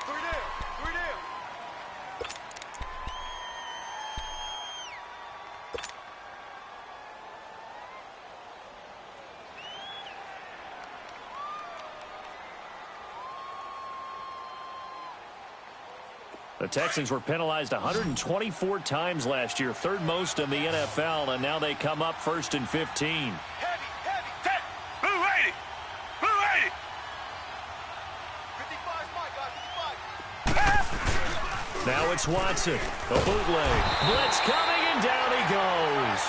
Three down. The Texans were penalized 124 times last year, 3rd most in the NFL, and now they come up 1st and 15. Heavy, check. Blue 80. Blue 80. 55's Mike, guys, 55. Now it's Watson. The bootleg. Blitz coming, and down he goes.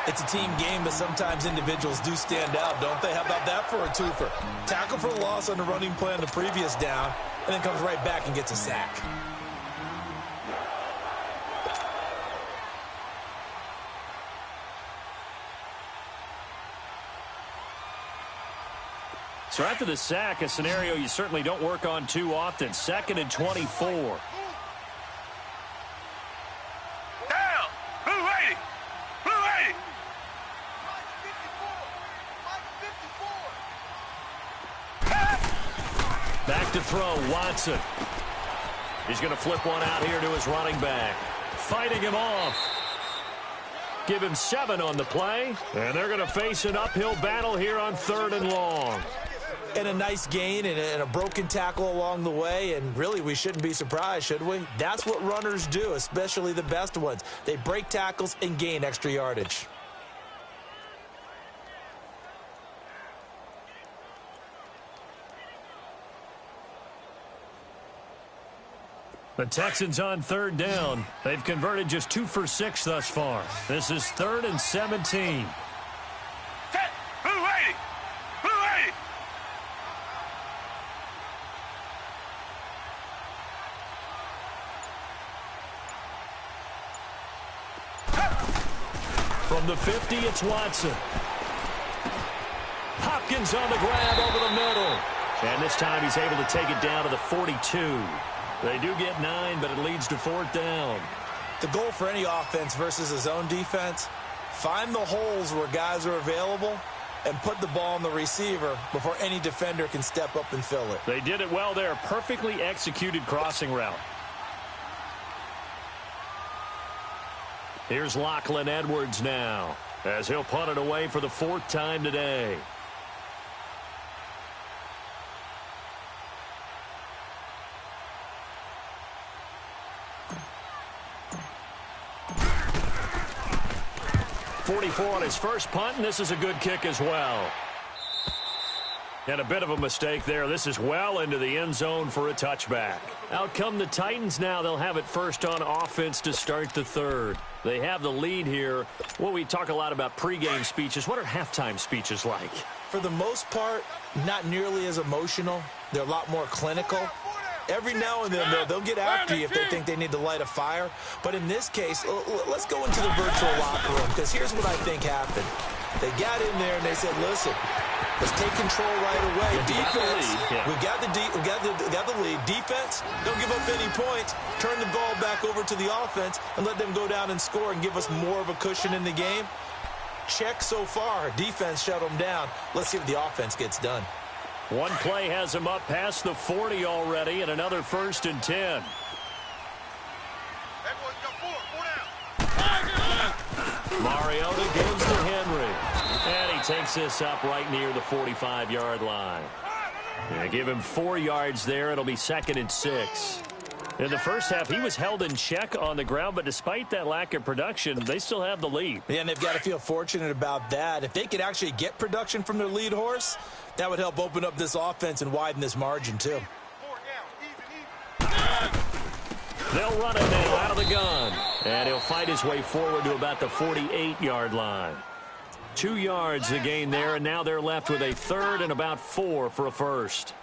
It's a team game, but sometimes individuals do stand out, don't they? How about that for a twofer? Tackle for loss on the running play on the previous down, and then comes right back and gets a sack. So after the sack, a scenario you certainly don't work on too often. 2nd and 24. Down. Blue 80. Blue 80. Back to throw, Watson. He's going to flip one out here to his running back. Fighting him off. Give him 7 on the play. And they're going to face an uphill battle here on 3rd and long. And a nice gain and a broken tackle along the way, and really we shouldn't be surprised, should we? That's what runners do, especially the best ones. They break tackles and gain extra yardage. The Texans on third down. They've converted just 2 for 6 thus far. This is 3rd and 17. From the 50, it's Watson. Hopkins on the grab over the middle. And this time he's able to take it down to the 42. They do get 9, but it leads to 4th down. The goal for any offense versus a zone defense, find the holes where guys are available and put the ball on the receiver before any defender can step up and fill it. They did it well there. Perfectly executed crossing route. Here's Lachlan Edwards now, as he'll punt it away for the 4th time today. .44 on his first punt, and this is a good kick as well. And a bit of a mistake there. This is well into the end zone for a touchback. Out come the Titans now. They'll have it first on offense to start the 3rd. They have the lead here. Well, we talk a lot about pregame speeches. What are halftime speeches like? For the most part, not nearly as emotional. They're a lot more clinical. Every now and then, they'll get after you if they think they need to light a fire. But in this case, let's go into the virtual locker room, because here's what I think happened. They got in there and they said, listen, let's take control right away. Defense, we got the lead. Defense, don't give up any points. Turn the ball back over to the offense and let them go down and score and give us more of a cushion in the game. Check so far. Defense shut them down. Let's see what the offense gets done. One play has him up past the 40 already, and another 1st and 10. Mariota gives to Henry. And he takes this up right near the 45-yard line. Yeah, give him 4 yards there. It'll be 2nd and 6. In the first half, he was held in check on the ground, but despite that lack of production, they still have the lead. Yeah, and they've got to feel fortunate about that. If they could actually get production from their lead horse, that would help open up this offense and widen this margin, too. They'll run it now out of the gun. And he'll fight his way forward to about the 48-yard line. 2 yards to gain there, and now they're left with a 3rd and about 4 for a first.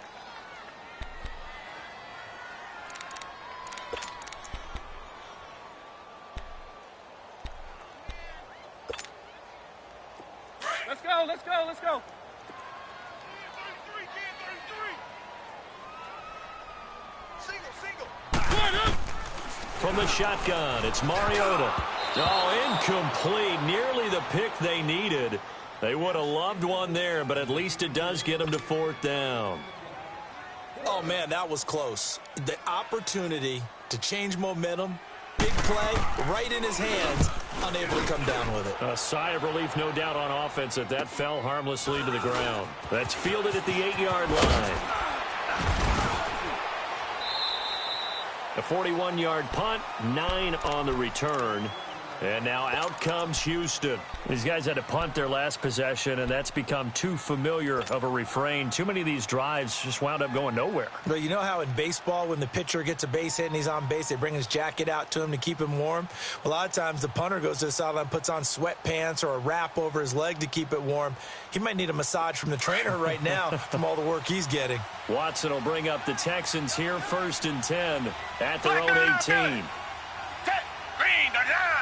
Let's go. From the shotgun, it's Mariota. Oh, incomplete. Nearly the pick they needed. They would have loved one there, but at least it does get them to 4th down. Oh, man, that was close. The opportunity to change momentum, big play, right in his hands, unable to come down with it. A sigh of relief, no doubt, on offense that fell harmlessly to the ground. That's fielded at the 8-yard line. A 41-yard punt, 9 on the return. And now out comes Houston. These guys had to punt their last possession, and that's become too familiar of a refrain. Too many of these drives just wound up going nowhere. But you know how in baseball, when the pitcher gets a base hit and he's on base, they bring his jacket out to him to keep him warm? A lot of times the punter goes to the sideline, puts on sweatpants or a wrap over his leg to keep it warm. He might need a massage from the trainer right now from all the work he's getting. Watson will bring up the Texans here, 1st and 10 at their own 18. Green, the line.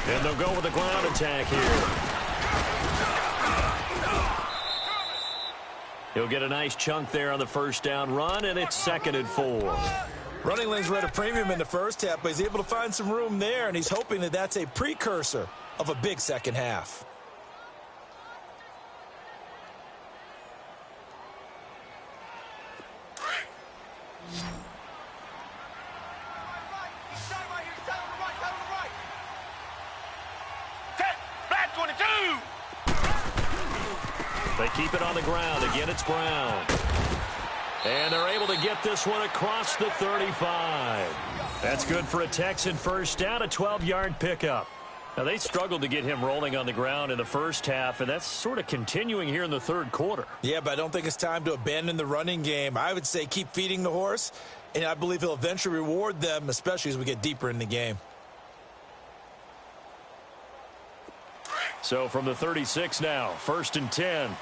And they'll go with the ground attack here. He'll get a nice chunk there on the 1st down run, and it's 2nd and 4. Running lanes were at a premium in the first half, but he's able to find some room there, and he's hoping that that's a precursor of a big second half. They keep it on the ground. Again, it's Brown. And they're able to get this one across the 35. That's good for a Texan 1st down, a 12-yard pickup. Now, they struggled to get him rolling on the ground in the first half, and that's sort of continuing here in the third quarter. Yeah, but I don't think it's time to abandon the running game. I would say keep feeding the horse, and I believe he'll eventually reward them, especially as we get deeper in the game. So from the 36 now, 1st and 10. We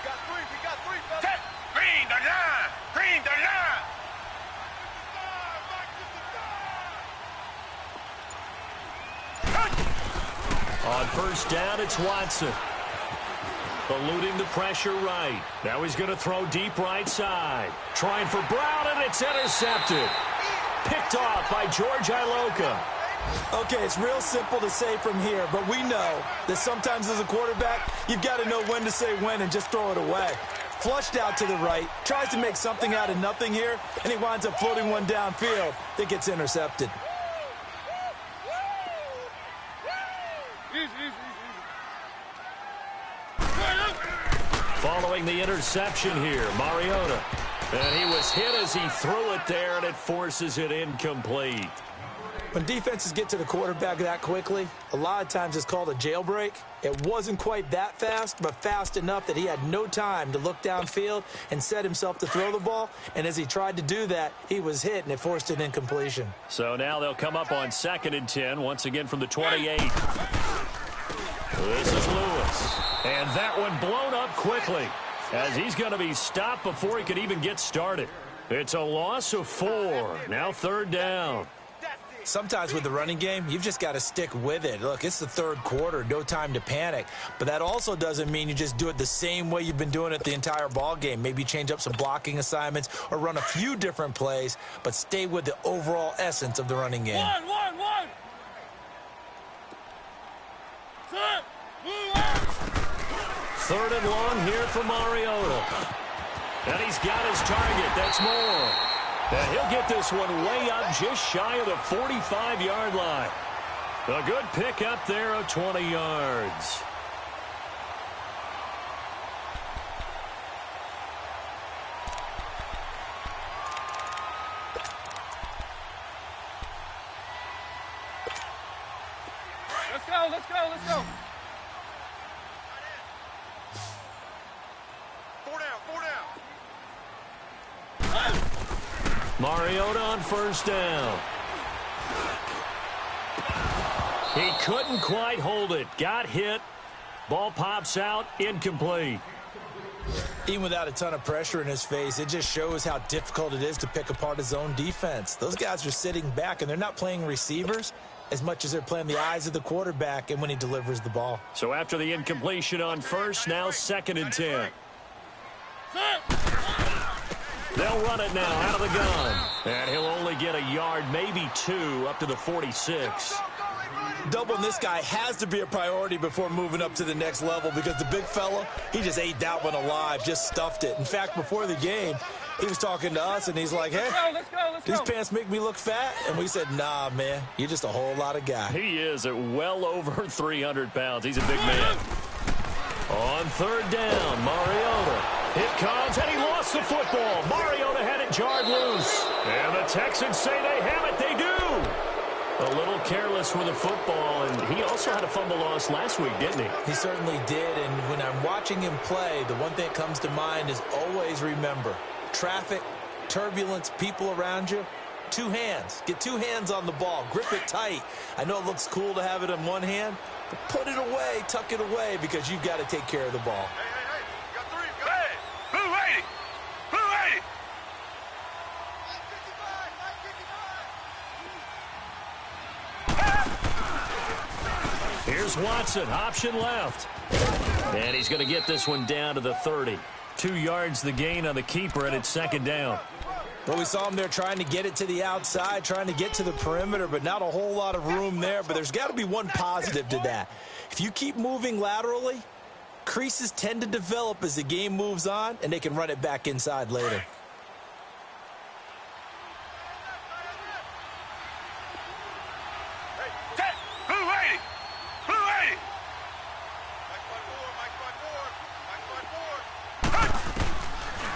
got three, fellas. Green the line. Green the line. On 1st down, it's Watson. Eluding the pressure right. Now he's going to throw deep right side. Trying for Brown, and it's intercepted. Picked off by George Iloka. Okay, it's real simple to say from here, but we know that sometimes as a quarterback, you've got to know when to say when and just throw it away. Flushed out to the right, tries to make something out of nothing here, and he winds up floating one downfield that gets intercepted. Following the interception here, Mariota. And he was hit as he threw it there, and it forces it incomplete. When defenses get to the quarterback that quickly, a lot of times it's called a jailbreak. It wasn't quite that fast, but fast enough that he had no time to look downfield and set himself to throw the ball. And as he tried to do that, he was hit, and it forced an incompletion. So now they'll come up on 2nd and 10, once again from the 28. This is Lewis. And that one blown up quickly as he's going to be stopped before he could even get started. It's a loss of 4. Now 3rd down. Sometimes with the running game, you've just got to stick with it. Look, it's the third quarter, no time to panic. But that also doesn't mean you just do it the same way you've been doing it the entire ball game. Maybe change up some blocking assignments or run a few different plays, but stay with the overall essence of the running game. One. 3rd and long here for Mariota. And he's got his target. That's more. And he'll get this one way up just shy of the 45-yard line. A good pick up there of 20 yards. Let's go. 4 down. Mariota on 1st down. He couldn't quite hold it. Got hit. Ball pops out. Incomplete. Even without a ton of pressure in his face, it just shows how difficult it is to pick apart his own defense. Those guys are sitting back, and they're not playing receivers as much as they're playing the eyes of the quarterback and when he delivers the ball. So after the incompletion on 1st, now 2nd and 10. They'll run it now out of the gun. And he'll only get a yard, maybe 2, up to the 46. Doubling this guy has to be a priority before moving up to the next level because the big fella, he just ate that one alive, just stuffed it. In fact, before the game, he was talking to us, and he's like, hey, Let's go. these pants make me look fat? And we said, nah, man, you're just a whole lot of guy. He is at well over 300 pounds. He's a big man. On 3rd down, Mariota. It comes, and he lost the football. Mariota had it jarred loose. And the Texans say they have it. They do. A little careless with the football, and he also had a fumble loss last week, didn't he? He certainly did, and when I'm watching him play, the one thing that comes to mind is always remember, traffic, turbulence, people around you, 2 hands. Get 2 hands on the ball. Grip it tight. I know it looks cool to have it in one hand, but put it away, tuck it away, because you've got to take care of the ball. Hey. You got 3. Hey, Blue 80. Blue 80. Here's Watson, option left. And he's going to get this one down to the 30. 2 yards the gain on the keeper, and it's 2nd down. Well, we saw him there trying to get it to the outside, trying to get to the perimeter, but not a whole lot of room there. But there's got to be one positive to that. If you keep moving laterally, creases tend to develop as the game moves on, and they can run it back inside later.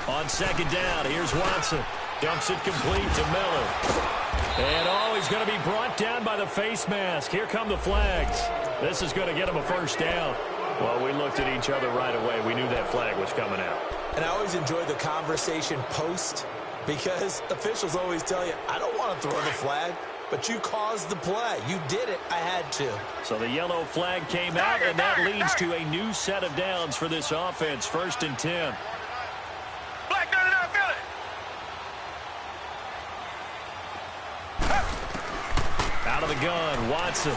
On 2nd down, here's Watson. Dumps it complete to Miller. And he's going to be brought down by the face mask. Here come the flags. This is going to get him a first down. Well, we looked at each other right away. We knew that flag was coming out. And I always enjoy the conversation post because officials always tell you, I don't want to throw the flag, but you caused the play. You did it. I had to. So the yellow flag came out, and that leads to a new set of downs for this offense. 1st and 10. Black 99, feel it. Out of the gun, Watson.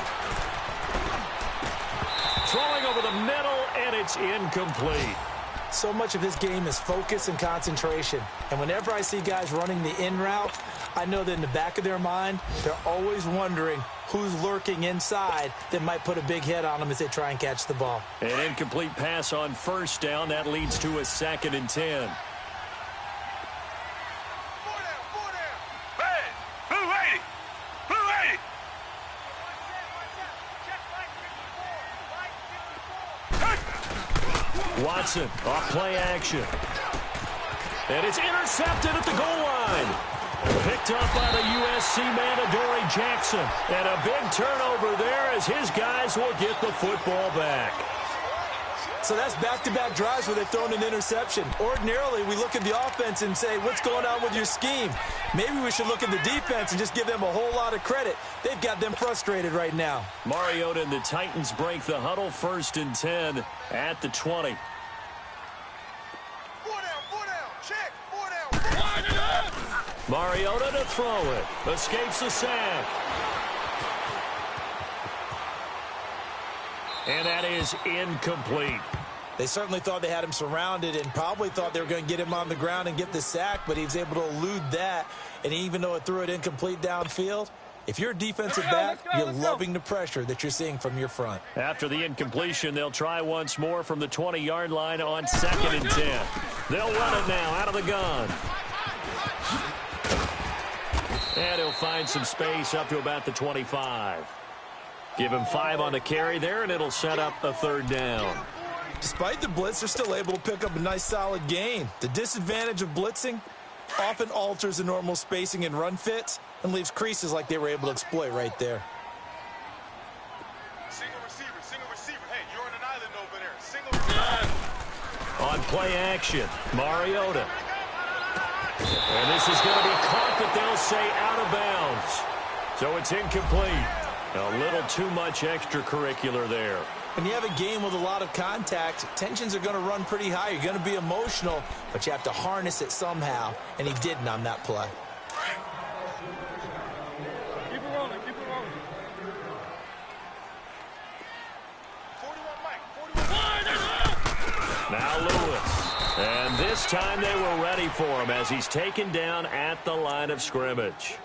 Throwing over the middle, and it's incomplete. So much of this game is focus and concentration. And whenever I see guys running the in route, I know that in the back of their mind, they're always wondering who's lurking inside that might put a big hit on them as they try and catch the ball. An incomplete pass on 1st down. That leads to a 2nd and 10. Watson off play action. And it's intercepted at the goal line. Picked up by the USC man, Adoree Jackson. And a big turnover there as his guys will get the football back. So that's back-to-back drives where they've thrown an interception. Ordinarily, we look at the offense and say, what's going on with your scheme? Maybe we should look at the defense and just give them a whole lot of credit. They've got them frustrated right now. Mariota and the Titans break the huddle. 1st and 10 at the 20. Mariota to throw it. Escapes the sack. And that is incomplete. They certainly thought they had him surrounded and probably thought they were going to get him on the ground and get the sack, but he was able to elude that. And even though it threw it incomplete downfield, if you're a defensive back, you're loving the pressure that you're seeing from your front. After the incompletion, they'll try once more from the 20-yard line on 2nd and 10. They'll run it now out of the gun. And he'll find some space up to about the 25. Give him 5 on the carry there, and it'll set up a 3rd down. Despite the blitz, they're still able to pick up a nice, solid gain. The disadvantage of blitzing often alters the normal spacing and run fits and leaves creases like they were able to exploit right there. Single receiver. Hey, you're on an island over there. Single receiver. On play action, Mariota. And this is going to be caught, but they'll say out of bounds. So it's incomplete. A little too much extracurricular there. When you have a game with a lot of contact, tensions are going to run pretty high. You're going to be emotional, but you have to harness it somehow, and he didn't on that play. Keep it rolling. 41 Mike. Now Lewis. And this time they were ready for him as he's taken down at the line of scrimmage.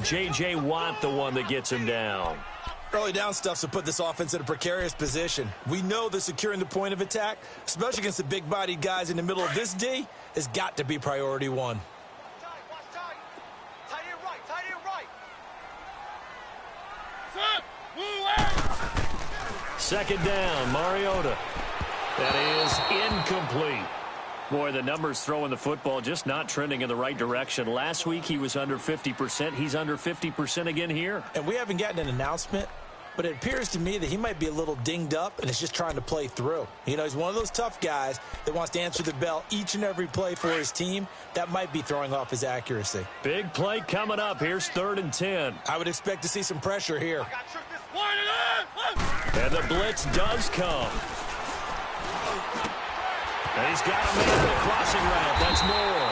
J.J. Watt, the one that gets him down. Early down stuff's to put this offense in a precarious position. We know that securing the point of attack, especially against the big-bodied guys in the middle of this D, has got to be priority one. Tight end right. 2nd down, Mariota. That is incomplete. Boy, the numbers throwing the football just not trending in the right direction. Last week he was under 50%. He's under 50% again here. And we haven't gotten an announcement, but it appears to me that he might be a little dinged up and is just trying to play through. You know, he's one of those tough guys that wants to answer the bell each and every play for his team. That might be throwing off his accuracy. Big play coming up. Here's 3rd and 10. I would expect to see some pressure here. And the blitz does come. And he's got a man in the crossing route. That's Moore.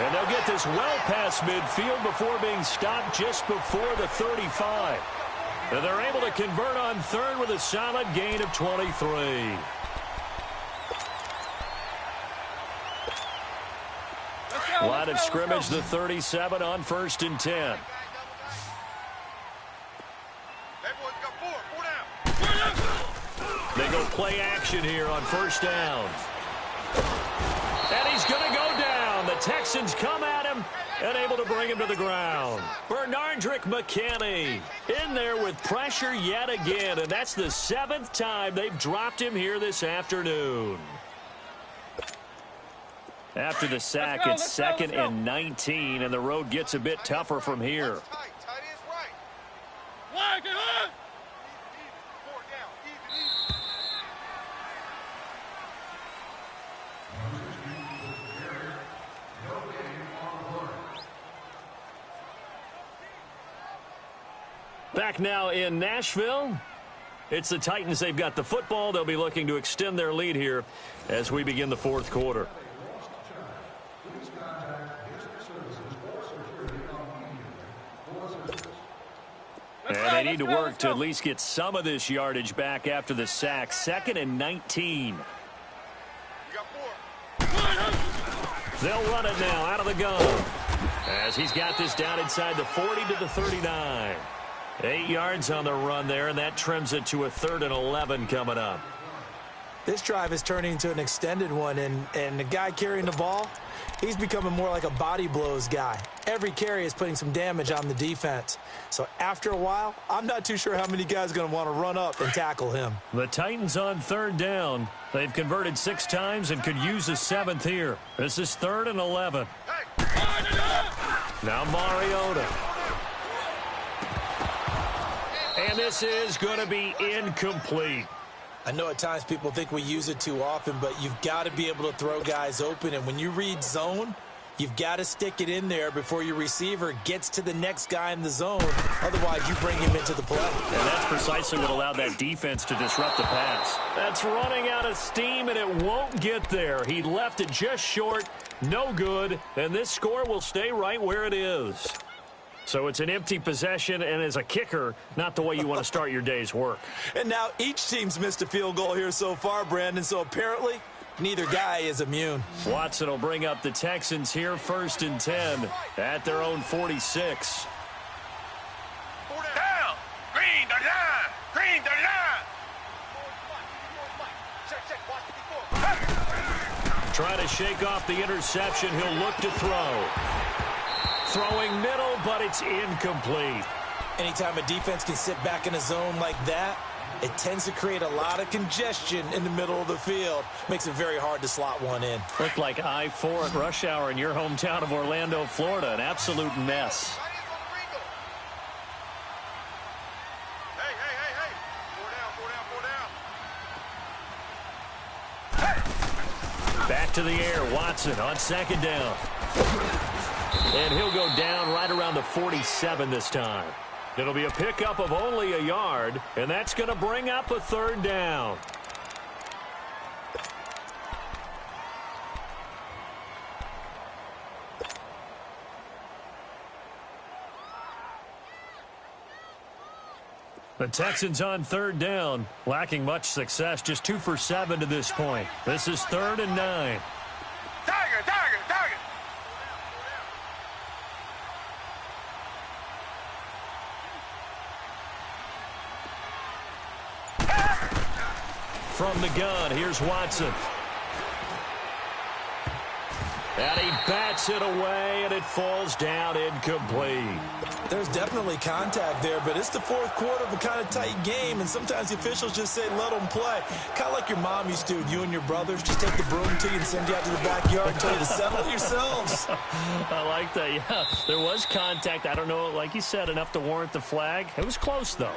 And they'll get this well past midfield before being stopped just before the 35. And they're able to convert on 3rd with a solid gain of 23. Line of scrimmage, the 37 on 1st and 10. They go play action here on 1st down. And he's going to go down. The Texans come at him and able to bring him to the ground. Bernardrick McKinney in there with pressure yet again, and that's the 7th time they've dropped him here this afternoon. After the sack, it's 2nd and 19, and the road gets a bit tougher from here. Tight is right. Even. 4 down. Even. Back now in Nashville. It's the Titans. They've got the football. They'll be looking to extend their lead here as we begin the fourth quarter. And they need to work to at least get some of this yardage back after the sack. 2nd and 19. You got 4. They'll run it now out of the gun as he's got this down inside the 40 to the 39. 8 yards on the run there, and that trims it to a 3rd and 11 coming up. This drive is turning into an extended one, and the guy carrying the ball, he's becoming more like a body blows guy. Every carry is putting some damage on the defense. So after a while, I'm not too sure how many guys are going to want to run up and tackle him. The Titans on 3rd down. They've converted 6 times and could use a 7th here. This is 3rd and 11. Now Mariota. And this is going to be incomplete. I know at times people think we use it too often, but you've got to be able to throw guys open. And when you read zone, you've got to stick it in there before your receiver gets to the next guy in the zone. Otherwise, you bring him into the play. And that's precisely what allowed that defense to disrupt the pass. That's running out of steam, and it won't get there. He left it just short, no good, and this score will stay right where it is. So it's an empty possession, and as a kicker, not the way you want to start your day's work. And now each team's missed a field goal here so far, Brandon, so apparently neither guy is immune. Watson will bring up the Texans here, 1st and 10 at their own 46. 4 down. Green the line. Green the line. Check. Trying to shake off the interception. He'll look to throw. Throwing middle, but it's incomplete. Anytime a defense can sit back in a zone like that, it tends to create a lot of congestion in the middle of the field. Makes it very hard to slot one in. Looked like I-4 at rush hour in your hometown of Orlando, Florida. An absolute mess. Hey. 4 down. Back to the air. Watson on 2nd down. And he'll go down right around the 47 this time. It'll be a pickup of only a yard, and that's going to bring up a 3rd down. The Texans on 3rd down, lacking much success, just 2 for 7 to this point. This is 3rd and 9. Tiger. From the gun, here's Watson. And he bats it away, and it falls down incomplete. There's definitely contact there, but it's the 4th quarter of a kind of tight game, and sometimes the officials just say, let them play. Kind of like your mom used to with you and your brothers. Just take the broom to you and send you out to the backyard and tell you to settle it yourselves. I like that, yeah. There was contact. I don't know, like you said, enough to warrant the flag. It was close, though.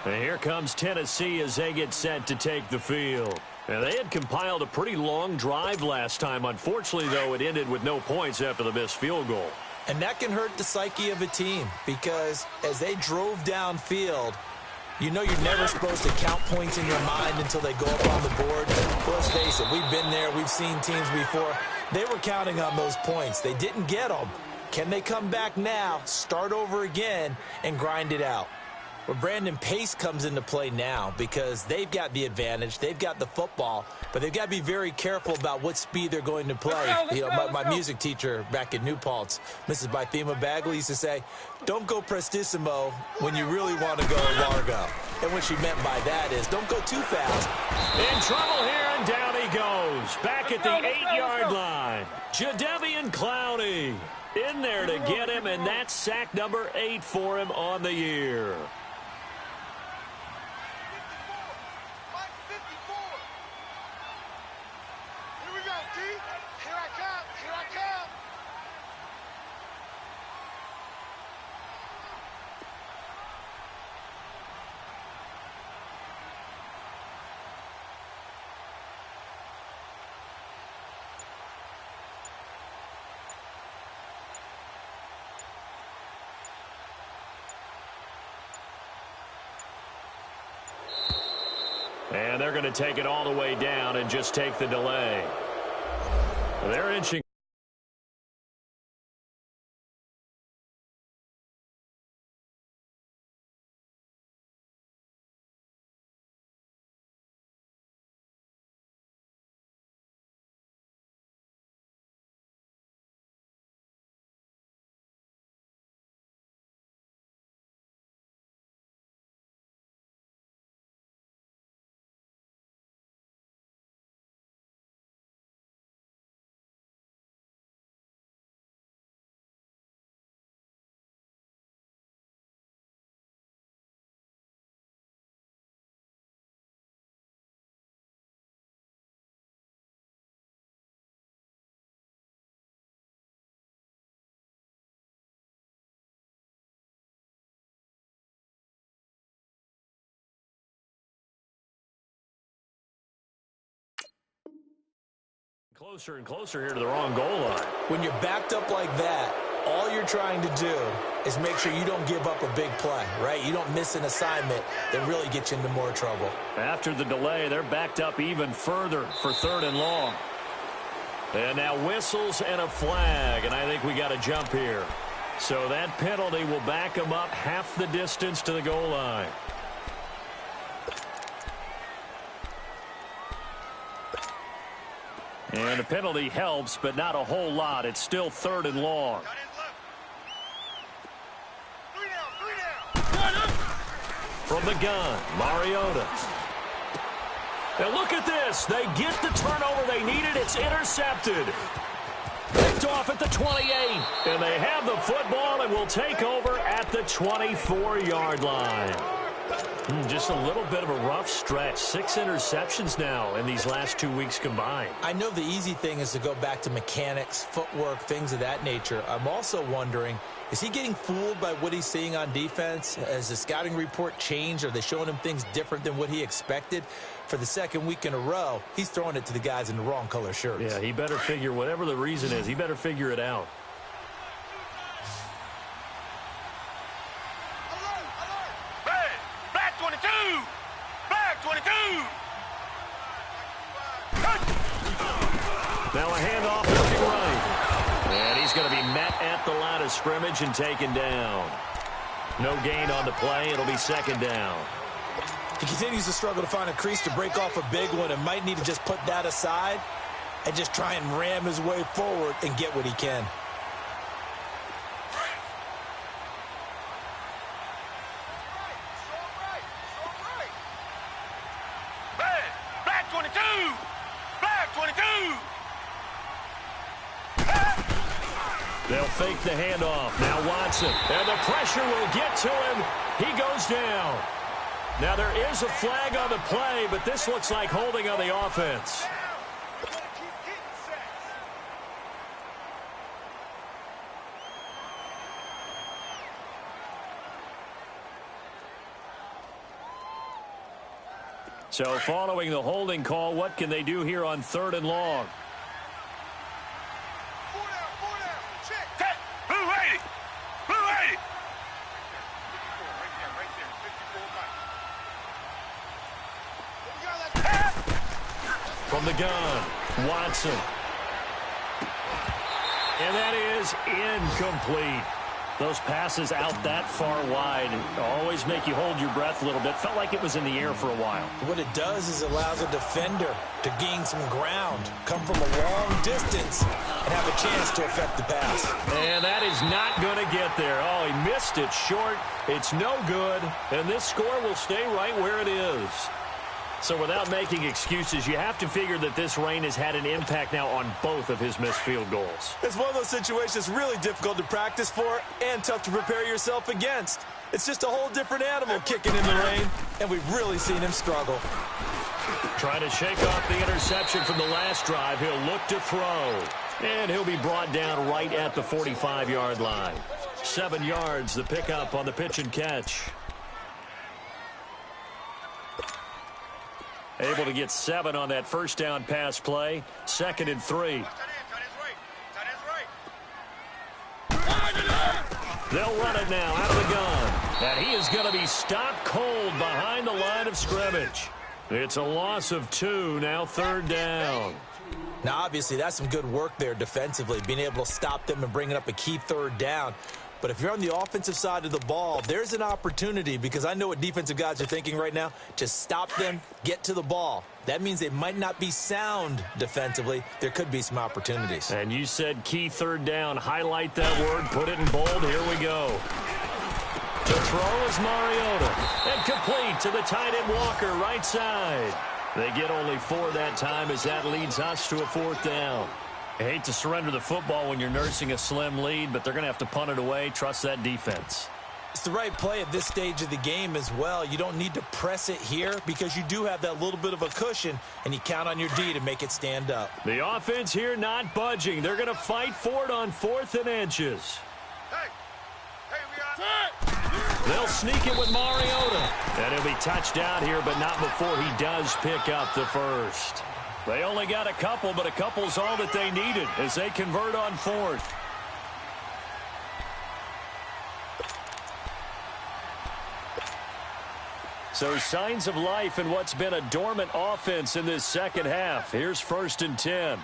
And here comes Tennessee as they get set to take the field. And they had compiled a pretty long drive last time. Unfortunately, though, it ended with no points after the missed field goal. And that can hurt the psyche of a team because as they drove downfield, you know you're never supposed to count points in your mind until they go up on the board. But let's face it, we've been there. We've seen teams before. They were counting on those points. They didn't get them. Can they come back now, start over again, and grind it out? Well, Brandon, pace comes into play now because they've got the advantage. They've got the football, but they've got to be very careful about what speed they're going to play. My music teacher back in New Paltz, Mrs. Bythema Bagley, used to say, don't go prestissimo when you really want to go largo. And what she meant by that is don't go too fast. In trouble here, and down he goes. Back at the 8-yard line. Jadeveon Clowney in there to get him, and that's sack number 8 for him on the year. And they're going to take it all the way down and just take the delay. They're inching closer and closer here to the wrong goal line. When you're backed up like that, all you're trying to do is make sure you don't give up a big play, right? You don't miss an assignment that really gets you into more trouble. After the delay, they're backed up even further for 3rd and long. And now whistles and a flag, and I think we got a jump here. So that penalty will back them up half the distance to the goal line. And the penalty helps, but not a whole lot. It's still 3rd and long. From the gun, Mariota. Now look at this. They get the turnover they needed. It's intercepted. Picked off at the 28. And they have the football and will take over at the 24-yard line. Just a little bit of a rough stretch. 6 interceptions now in these last 2 weeks combined. I know the easy thing is to go back to mechanics, footwork, things of that nature. I'm also wondering, is he getting fooled by what he's seeing on defense? Has the scouting report changed? Are they showing him things different than what he expected? For the 2nd week in a row, he's throwing it to the guys in the wrong color shirts. Yeah, he better figure, whatever the reason is, he better figure it out. Now a handoff looking right. And he's going to be met at the line of scrimmage and taken down. No gain on the play. It'll be 2nd down. He continues to struggle to find a crease to break off a big one and might need to just put that aside and just try and ram his way forward and get what he can. Black 22! Black 22! They'll fake the handoff. Now Watson. And the pressure will get to him. He goes down. Now there is a flag on the play, but this looks like holding on the offense. So following the holding call, what can they do here on 3rd and long? From the gun, Watson. And that is incomplete. Those passes out that far wide always make you hold your breath a little bit. Felt like it was in the air for a while. What it does is allows a defender to gain some ground, come from a long distance, and have a chance to affect the pass. And that is not going to get there. Oh, he missed it short. It's no good. And this score will stay right where it is. So without making excuses, you have to figure that this rain has had an impact now on both of his missed field goals. It's one of those situations really difficult to practice for and tough to prepare yourself against. It's just a whole different animal kicking in the rain, and we've really seen him struggle. Trying to shake off the interception from the last drive. He'll look to throw. And he'll be brought down right at the 45-yard line. 7 yards, the pickup on the pitch and catch. Able to get 7 on that first down pass play. 2nd and 3. They'll run it now out of the gun. And he is going to be stopped cold behind the line of scrimmage. It's a loss of 2, now third down. Now, obviously, that's some good work there defensively, being able to stop them and bringing up a key third down. But if you're on the offensive side of the ball, there's an opportunity, because I know what defensive guys are thinking right now, to stop them, get to the ball. That means they might not be sound defensively. There could be some opportunities. And you said key third down. Highlight that word, put it in bold. Here we go. To throw is Mariota. And complete to the tight end Walker, right side. They get only 4 that time as that leads us to a 4th down. I hate to surrender the football when you're nursing a slim lead, but they're going to have to punt it away. Trust that defense. It's the right play at this stage of the game as well. You don't need to press it here because you do have that little bit of a cushion, and you count on your D to make it stand up. The offense here not budging. They're going to fight for it on 4th and inches. They'll sneak it with Mariota. And he'll be touched out here, but not before he does pick up the first. They only got a couple, but a couple's all that they needed as they convert on 4th. So signs of life in what's been a dormant offense in this second half. Here's 1st and 10.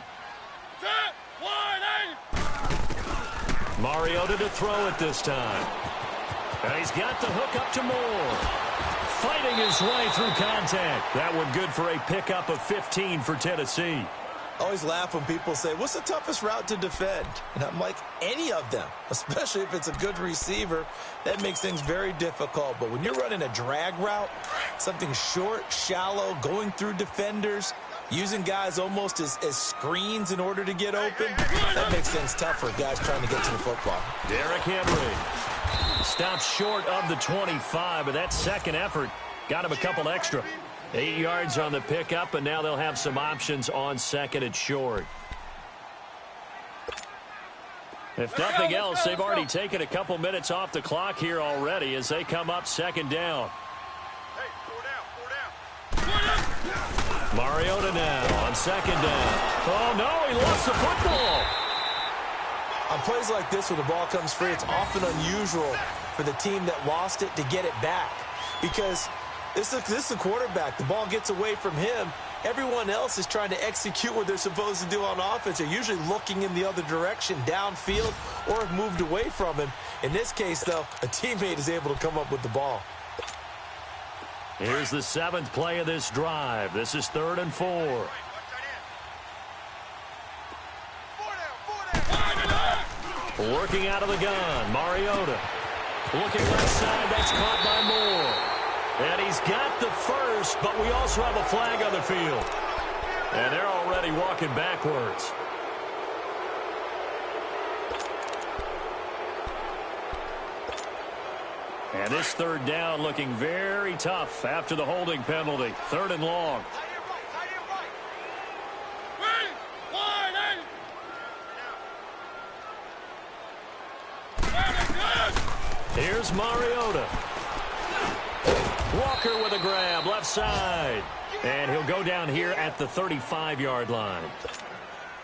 Mariota to throw it this time. And he's got the hook up to Moore. Fighting his way through contact. That one good for a pickup of 15 for Tennessee. I always laugh when people say, what's the toughest route to defend? And I'm like, any of them, especially if it's a good receiver. That makes things very difficult. But when you're running a drag route, something short, shallow, going through defenders, using guys almost as screens in order to get open, that makes things tough for guys trying to get to the football. Derrick Henry stops short of the 25, but that second effort got him a couple extra. 8 yards on the pickup, and now they'll have some options on 2nd and short. If nothing else, they've already taken a couple minutes off the clock here already as they come up 2nd down. Mariota now on 2nd down. Oh, no, he lost the football. On plays like this, when the ball comes free, it's often unusual for the team that lost it to get it back. Because this is the quarterback. The ball gets away from him. Everyone else is trying to execute what they're supposed to do on offense. They're usually looking in the other direction, downfield, or have moved away from him. In this case, though, a teammate is able to come up with the ball. Here's the 7th play of this drive. This is 3rd and 4. Working out of the gun, Mariota. Looking left side, that's caught by Moore. And he's got the first, but we also have a flag on the field. And they're already walking backwards. And this 3rd down looking very tough after the holding penalty. 3rd and long. Here's Mariota. Walker with a grab, left side. And he'll go down here at the 35-yard line.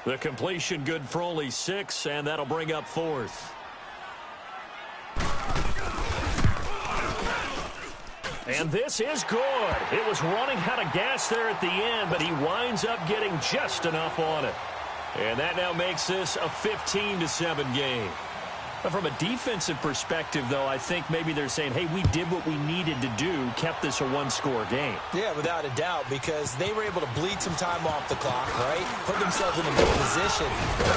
The completion good for only 6, and that'll bring up 4th. And this is good. It was running out of gas there at the end, but he winds up getting just enough on it. And that now makes this a 15-7 game. But from a defensive perspective, though, I think maybe they're saying, hey, we did what we needed to do, kept this a one-score game. Yeah, without a doubt, because they were able to bleed some time off the clock, right? Put themselves in a good position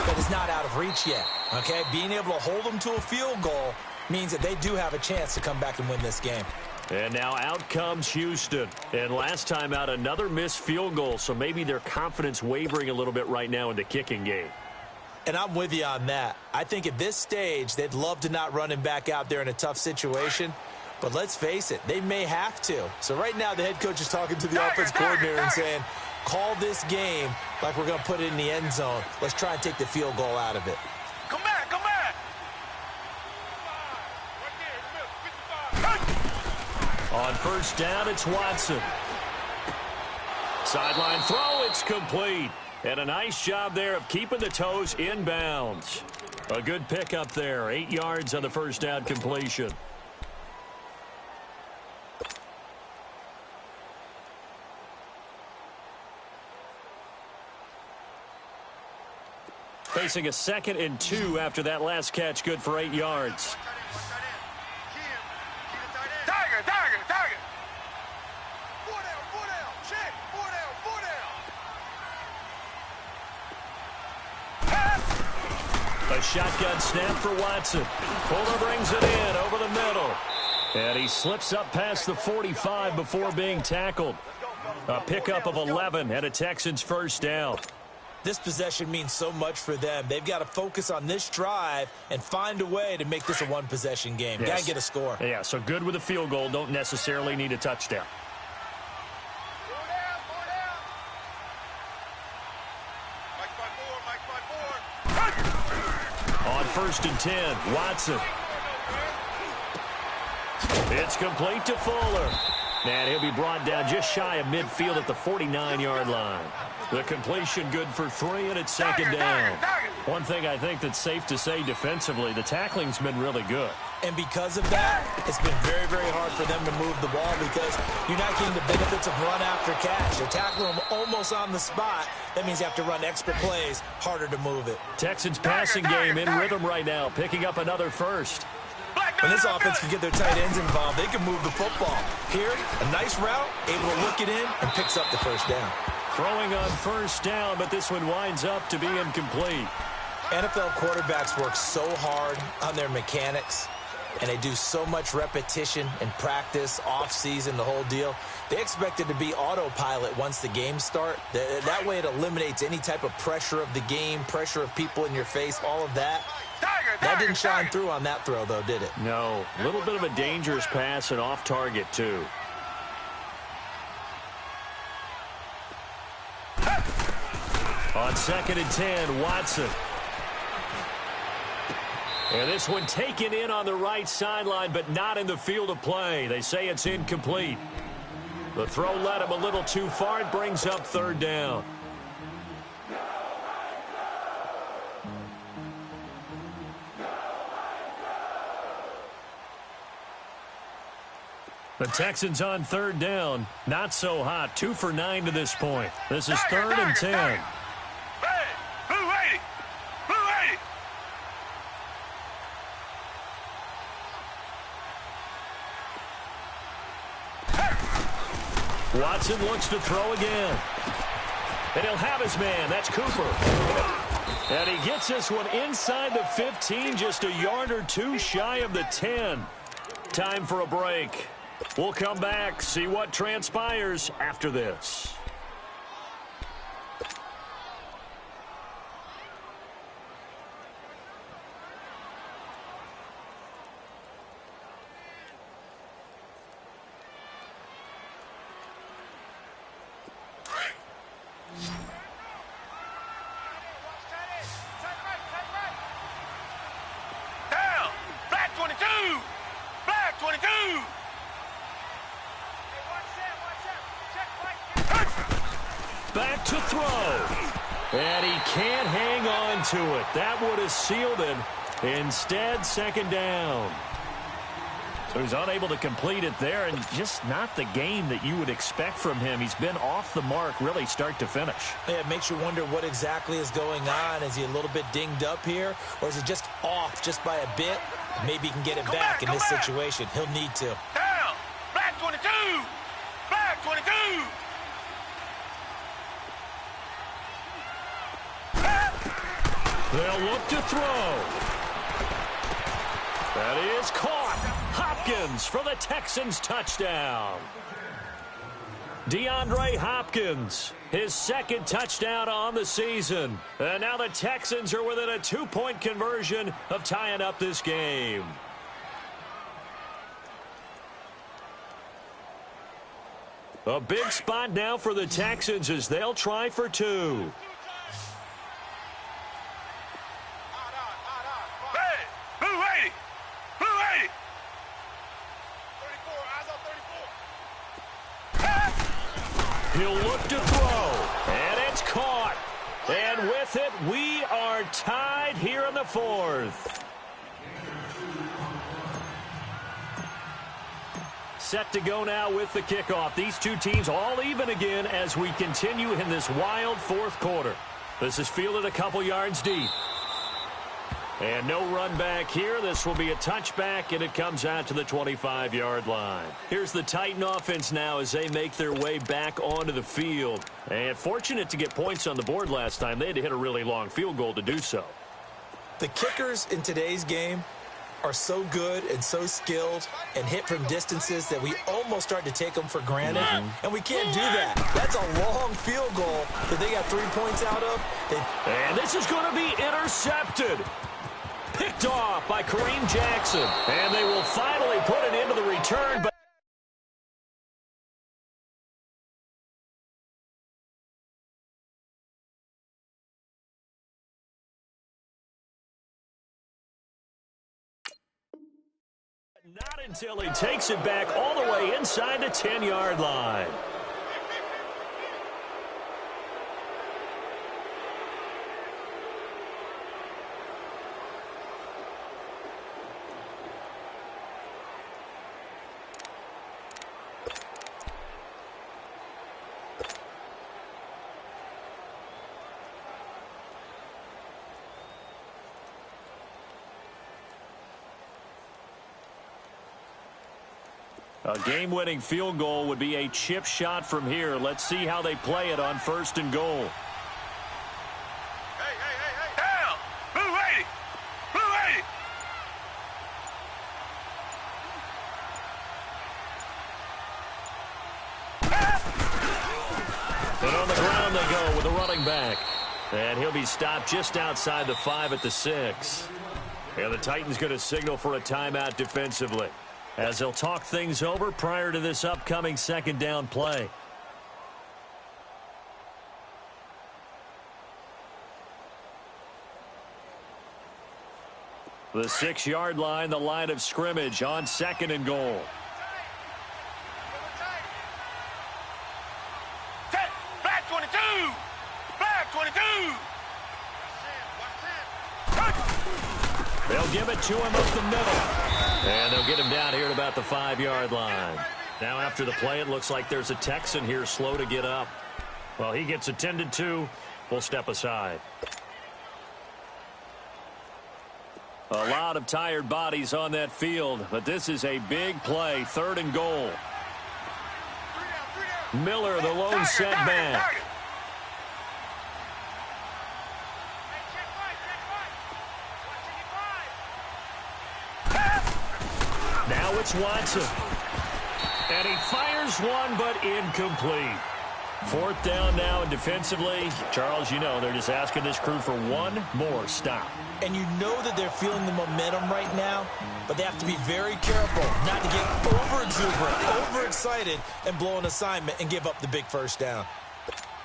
that is not out of reach yet, okay? Being able to hold them to a field goal means that they do have a chance to come back and win this game. And now out comes Houston. And last time out, another missed field goal, so maybe their confidence wavering a little bit right now in the kicking game. And I'm with you on that. I think at this stage, they'd love to not run him back out there in a tough situation. But let's face it, they may have to. So right now, the head coach is talking to the offense coordinator and saying, call this game like we're going to put it in the end zone. Let's try and take the field goal out of it. Come back, come back. On 1st down, it's Watson. Sideline throw, it's complete. And a nice job there of keeping the toes inbounds. A good pickup there. 8 yards on the 1st down completion. facing a 2nd and 2 after that last catch, good for 8 yards. Tiger, tiger, tiger. 4 down, check, 4 down. A shotgun snap for Watson. Fuller brings it in over the middle. And he slips up past the 45 before being tackled. A pickup of 11 and a Texans first down. This possession means so much for them. They've got to focus on this drive and find a way to make this a one-possession game. Yes. Got to get a score. Yeah, so good with a field goal. Don't necessarily need a touchdown. On 1st and 10, Watson. It's complete to Fuller. And he'll be brought down just shy of midfield at the 49-yard line. The completion good for 3, and it's 2nd down. One thing I think that's safe to say defensively, the tackling's been really good. And because of that, it's been very, very hard for them to move the ball because you're not getting the benefits of run after catch. They're tackling them almost on the spot. That means you have to run extra plays, harder to move it. Texans passing game in rhythm right now, picking up another first. When this offense can get their tight ends involved, they can move the football. Here, a nice route, able to look it in, and picks up the first down. Throwing on 1st down, but this one winds up to be incomplete. NFL quarterbacks work so hard on their mechanics, and they do so much repetition and practice, off-season, the whole deal. They expect it to be autopilot once the games start. That way it eliminates any type of pressure of the game, pressure of people in your face, all of that. That didn't shine through on that throw, though, did it? No. A little bit of a dangerous pass and off target, too. On 2nd and 10, Watson. And this one taken in on the right sideline, but not in the field of play. They say it's incomplete. The throw led him a little too far. It brings up 3rd down. The Texans on 3rd down. Not so hot. 2 for 9 to this point. This is 3rd and 10. Hey, blue 80. Blue 80. Watson looks to throw again. And he'll have his man. That's Cooper. And he gets this one inside the 15, just a yard or 2 shy of the 10. Time for a break. We'll come back, see what transpires after this. Down. Black 22. Black 22. Back to throw. And he can't hang on to it. That would have sealed it. Instead, 2nd down. So he's unable to complete it there, and just not the game that you would expect from him. He's been off the mark really start to finish. Yeah, it makes you wonder what exactly is going on. Is he a little bit dinged up here, or is it just off just by a bit? Maybe he can get it back in this situation. He'll need to. Down. Black 22. Black 22. They'll look to throw. That is caught. Hopkins for the Texans touchdown. DeAndre Hopkins, his 2nd touchdown on the season. And now the Texans are within a 2-point conversion of tying up this game. A big spot now for the Texans as they'll try for 2. Hey, blue 80. Blue 80. 34, eyes on 34. He'll look to throw, and it's caught. And with it, we are tied here in the 4th. Set to go now with the kickoff. These two teams all even again as we continue in this wild 4th quarter. This is fielded a couple yards deep. And no run back here. This will be a touchback, and it comes out to the 25-yard line. Here's the Titan offense now as they make their way back onto the field. And fortunate to get points on the board last time. They had to hit a really long field goal to do so. The kickers in today's game are so good and so skilled and hit from distances that we almost start to take them for granted. And we can't do that. That's a long field goal that they got 3 points out of. And this is going to be intercepted. Picked off by Kareem Jackson. And they will finally put it into the return. But not until he takes it back all the way inside the 10-yard line. A game-winning field goal would be a chip shot from here. Let's see how they play it on 1st and goal. Hey. Down! Blue 80! Blue 80! And on the ground they go with the running back. And he'll be stopped just outside the 5 at the 6. And the Titans going to signal for a timeout defensively, as they'll talk things over prior to this upcoming 2nd down play. The 6-yard line, the line of scrimmage on 2nd and goal. Black 22! Black 22! They'll give it to him up the middle. And they'll get him down here at about the 5-yard line. Now after the play, it looks like there's a Texan here slow to get up. Well, he gets attended to. We'll step aside. A lot of tired bodies on that field, but this is a big play. 3rd and goal. Miller, the lone setback. Now it's Watson. And he fires one, but incomplete. 4th down now, and defensively, Charles, you know, they're just asking this crew for one more stop. And you know that they're feeling the momentum right now, but they have to be very careful not to get over-exuberant, overexcited, and blow an assignment and give up the big 1st down.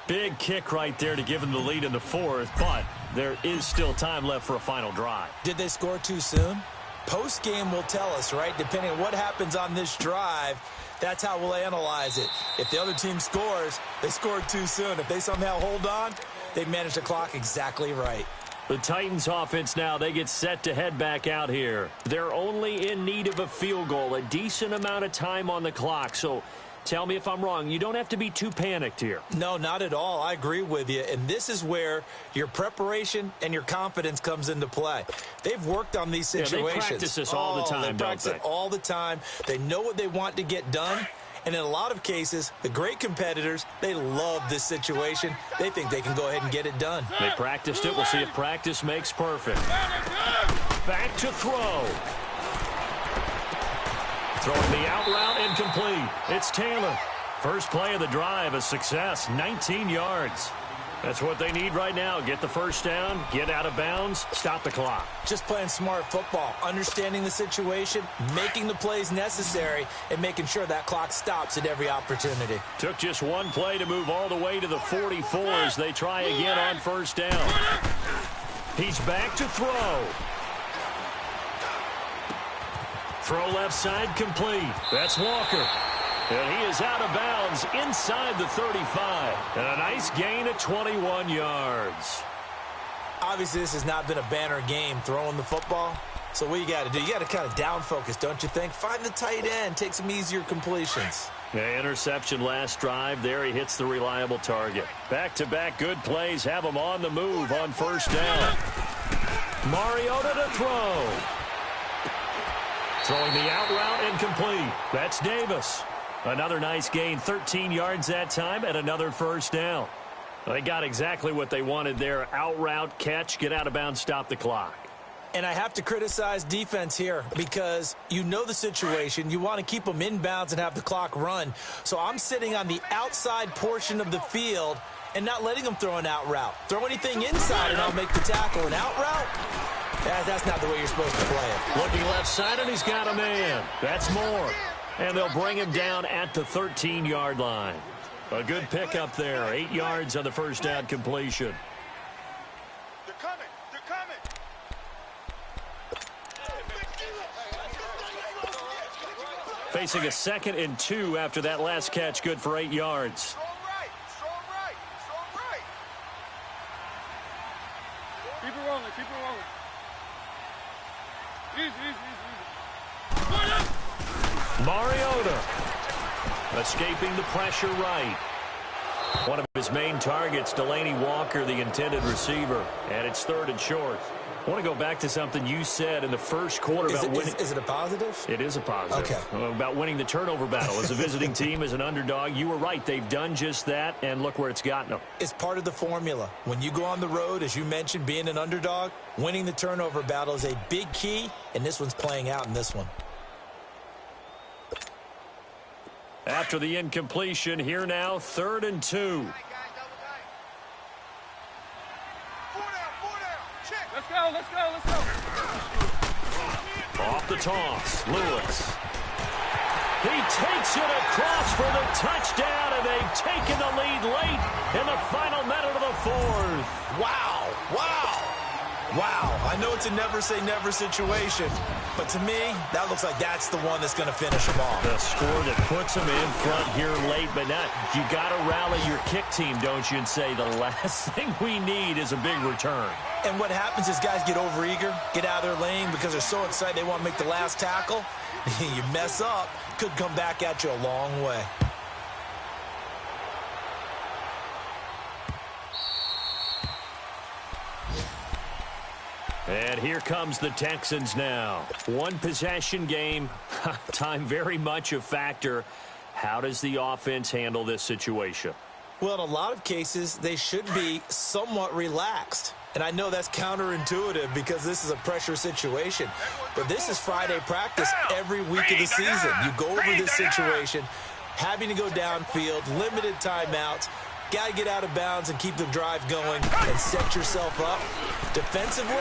Big kick right there to give them the lead in the 4th, but there is still time left for a final drive. Did they score too soon? Post-game will tell us, right? Depending on what happens on this drive, that's how we'll analyze it. If the other team scores, they scored too soon. If they somehow hold on, they manage the clock exactly right. The Titans offense now, they get set to head back out here. They're only in need of a field goal, a decent amount of time on the clock. So tell me if I'm wrong. You don't have to be too panicked here. No, not at all. I agree with you. And this is where your preparation and your confidence comes into play. They've worked on these situations. Yeah, they practice this all the time, They practice it all the time. They know what they want to get done. And in a lot of cases, the great competitors, they love this situation. They think they can go ahead and get it done. They practiced it. We'll see if practice makes perfect. Back to throw. Throwing the out route incomplete. It's Taylor. First play of the drive, a success, 19 yards. That's what they need right now. Get the 1st down, get out of bounds, stop the clock. Just playing smart football, understanding the situation, making the plays necessary, and making sure that clock stops at every opportunity. Took just one play to move all the way to the 44 as they try again on 1st down. He's back to throw. Throw left side complete. That's Walker. And he is out of bounds inside the 35. And a nice gain of 21 yards. Obviously, this has not been a banner game throwing the football. So what you got to do, you got to kind of down focus, don't you think? Find the tight end, take some easier completions. The interception last drive. There he hits the reliable target. Back-to-back good plays have him on the move on first down. Mariota to throw. Throwing the out route incomplete. That's Davis. Another nice gain, 13 yards that time, and another first down. They got exactly what they wanted there. Out route, catch, get out of bounds, stop the clock. And I have to criticize defense here because you know the situation. You want to keep them inbounds and have the clock run. So I'm sitting on the outside portion of the field and not letting them throw an out route. Throw anything inside and I'll make the tackle. An out route? That's not the way you're supposed to play it. Looking left side, and he's got a man. That's more. And they'll bring him down at the 13-yard line. A good pickup there. 8 yards on the first down completion. They're coming. They're coming. Facing a 2nd and 2 after that last catch, good for 8 yards. Strong right. Strong right. Strong right. Keep it rolling. Keep it rolling. Easy. Mariota escaping the pressure right. One of his main targets, Delaney Walker, the intended receiver. And it's 3rd and short. I want to go back to something you said in the first quarter about winning. Is it a positive? It is a positive. Okay. About winning the turnover battle. As a visiting team, as an underdog, you were right. They've done just that, and look where it's gotten them. It's part of the formula. When you go on the road, as you mentioned, being an underdog, winning the turnover battle is a big key, and this one's playing out in this one. After the incompletion, here now, 3rd and 2. Let's go. Off the toss, Lewis. He takes it across for the touchdown, and they've taken the lead late in the final minute of the 4th. Wow. I know it's a never-say-never situation, but to me, that looks like that's the one that's going to finish them off. The score that puts them in front here late, but not. You got to rally your kick team, don't you, and say the last thing we need is a big return. And what happens is guys get overeager, get out of their lane because they're so excited they want to make the last tackle. You mess up, could come back at you a long way. And here comes the Texans now. One possession game. Time very much a factor. How does the offense handle this situation? Well, in a lot of cases, they should be somewhat relaxed. And I know that's counterintuitive because this is a pressure situation. But this is Friday practice every week of the season. You go over this situation, having to go downfield, limited timeouts, got to get out of bounds and keep the drive going and set yourself up. Defensively,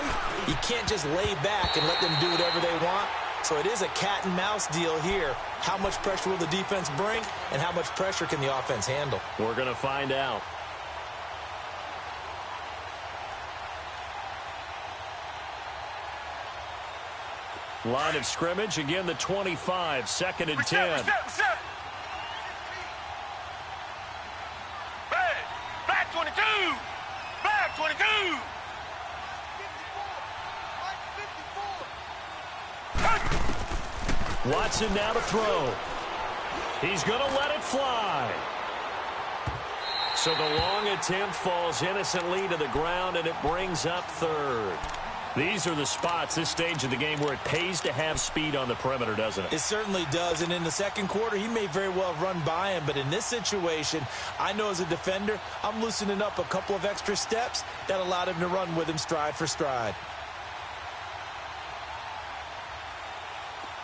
you can't just lay back and let them do whatever they want. So it is a cat and mouse deal here. How much pressure will the defense bring and how much pressure can the offense handle? We're going to find out. Line of scrimmage, again the 25, 2nd and 10. Back 22! Back 22! Watson now to throw. He's going to let it fly. So the long attempt falls innocently to the ground, and it brings up 3rd. These are the spots, this stage of the game, where it pays to have speed on the perimeter, doesn't it? It certainly does, and in the second quarter, he may very well have run by him, but in this situation, I know as a defender, I'm loosening up a couple of extra steps that allowed him to run with him stride for stride.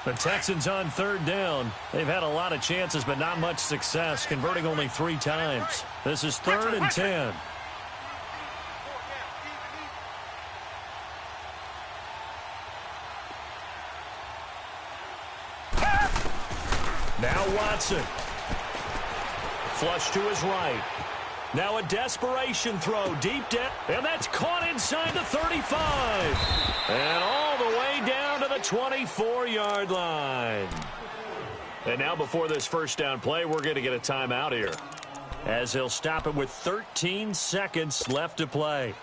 The Texans on 3rd down. They've had a lot of chances, but not much success, converting only 3 times. This is 3rd and 10. Now Watson. Flush to his right. Now a desperation throw deep down, and that's caught inside the 35. And all the way down to the 24-yard line. And now before this first down play, we're going to get a timeout here, as he'll stop it with 13 seconds left to play.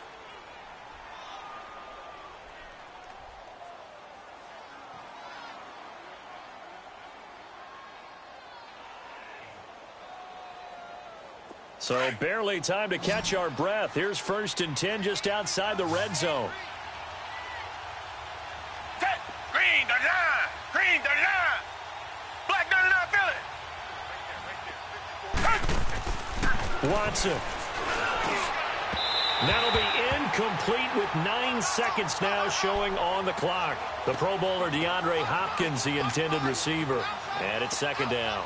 So barely time to catch our breath. Here's 1st and 10 just outside the red zone. Set. Green, the line. Green, the line. Black, the line, fill it. Watson. That'll be incomplete with 9 seconds now showing on the clock. The Pro Bowler DeAndre Hopkins, the intended receiver. And it's 2nd down.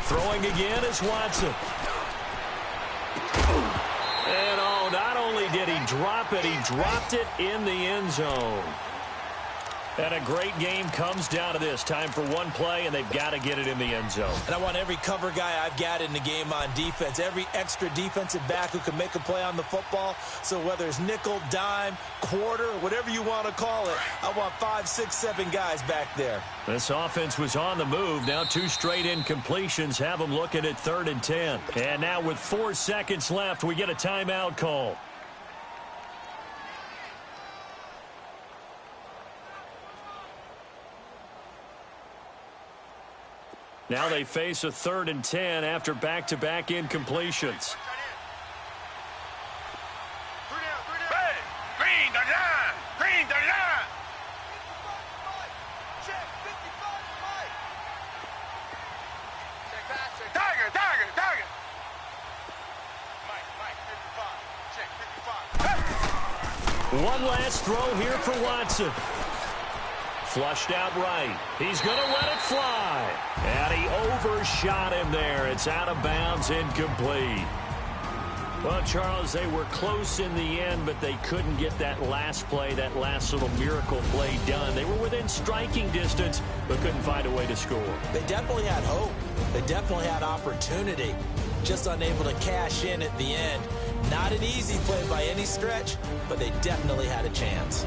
Throwing again is Watson. And not only did he drop it, he dropped it in the end zone. And a great game comes down to this. Time for one play, and they've got to get it in the end zone. And I want every cover guy I've got in the game on defense, every extra defensive back who can make a play on the football. So whether it's nickel, dime, quarter, whatever you want to call it, I want 5, 6, 7 guys back there. This offense was on the move. Now 2 straight incompletions have them looking at 3rd and 10. And now with 4 seconds left, we get a timeout call. Now they face a 3rd and 10 after back-to-back incompletions. Green, the line. Green, the line. Tiger. Mike, 55. Check, 55. One last throw here for Watson. Flushed out right. He's going to let it fly. And he overshot him there. It's out of bounds, incomplete. Well, Charles, they were close in the end, but they couldn't get that last play, that last little miracle play done. They were within striking distance, but couldn't find a way to score. They definitely had hope. They definitely had opportunity. Just unable to cash in at the end. Not an easy play by any stretch, but they definitely had a chance.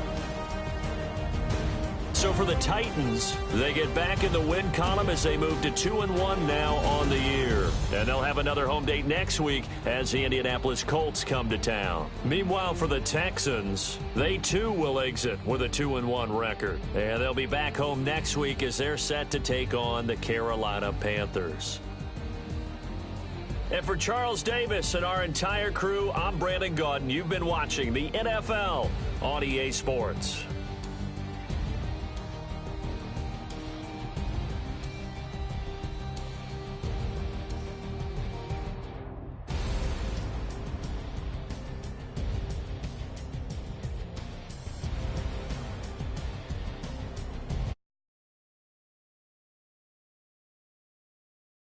So for the Titans, they get back in the win column as they move to 2-1 now on the year. And they'll have another home date next week as the Indianapolis Colts come to town. Meanwhile, for the Texans, they too will exit with a 2-1 record. And they'll be back home next week as they're set to take on the Carolina Panthers. And for Charles Davis and our entire crew, I'm Brandon Gaudin. You've been watching the NFL on EA Sports.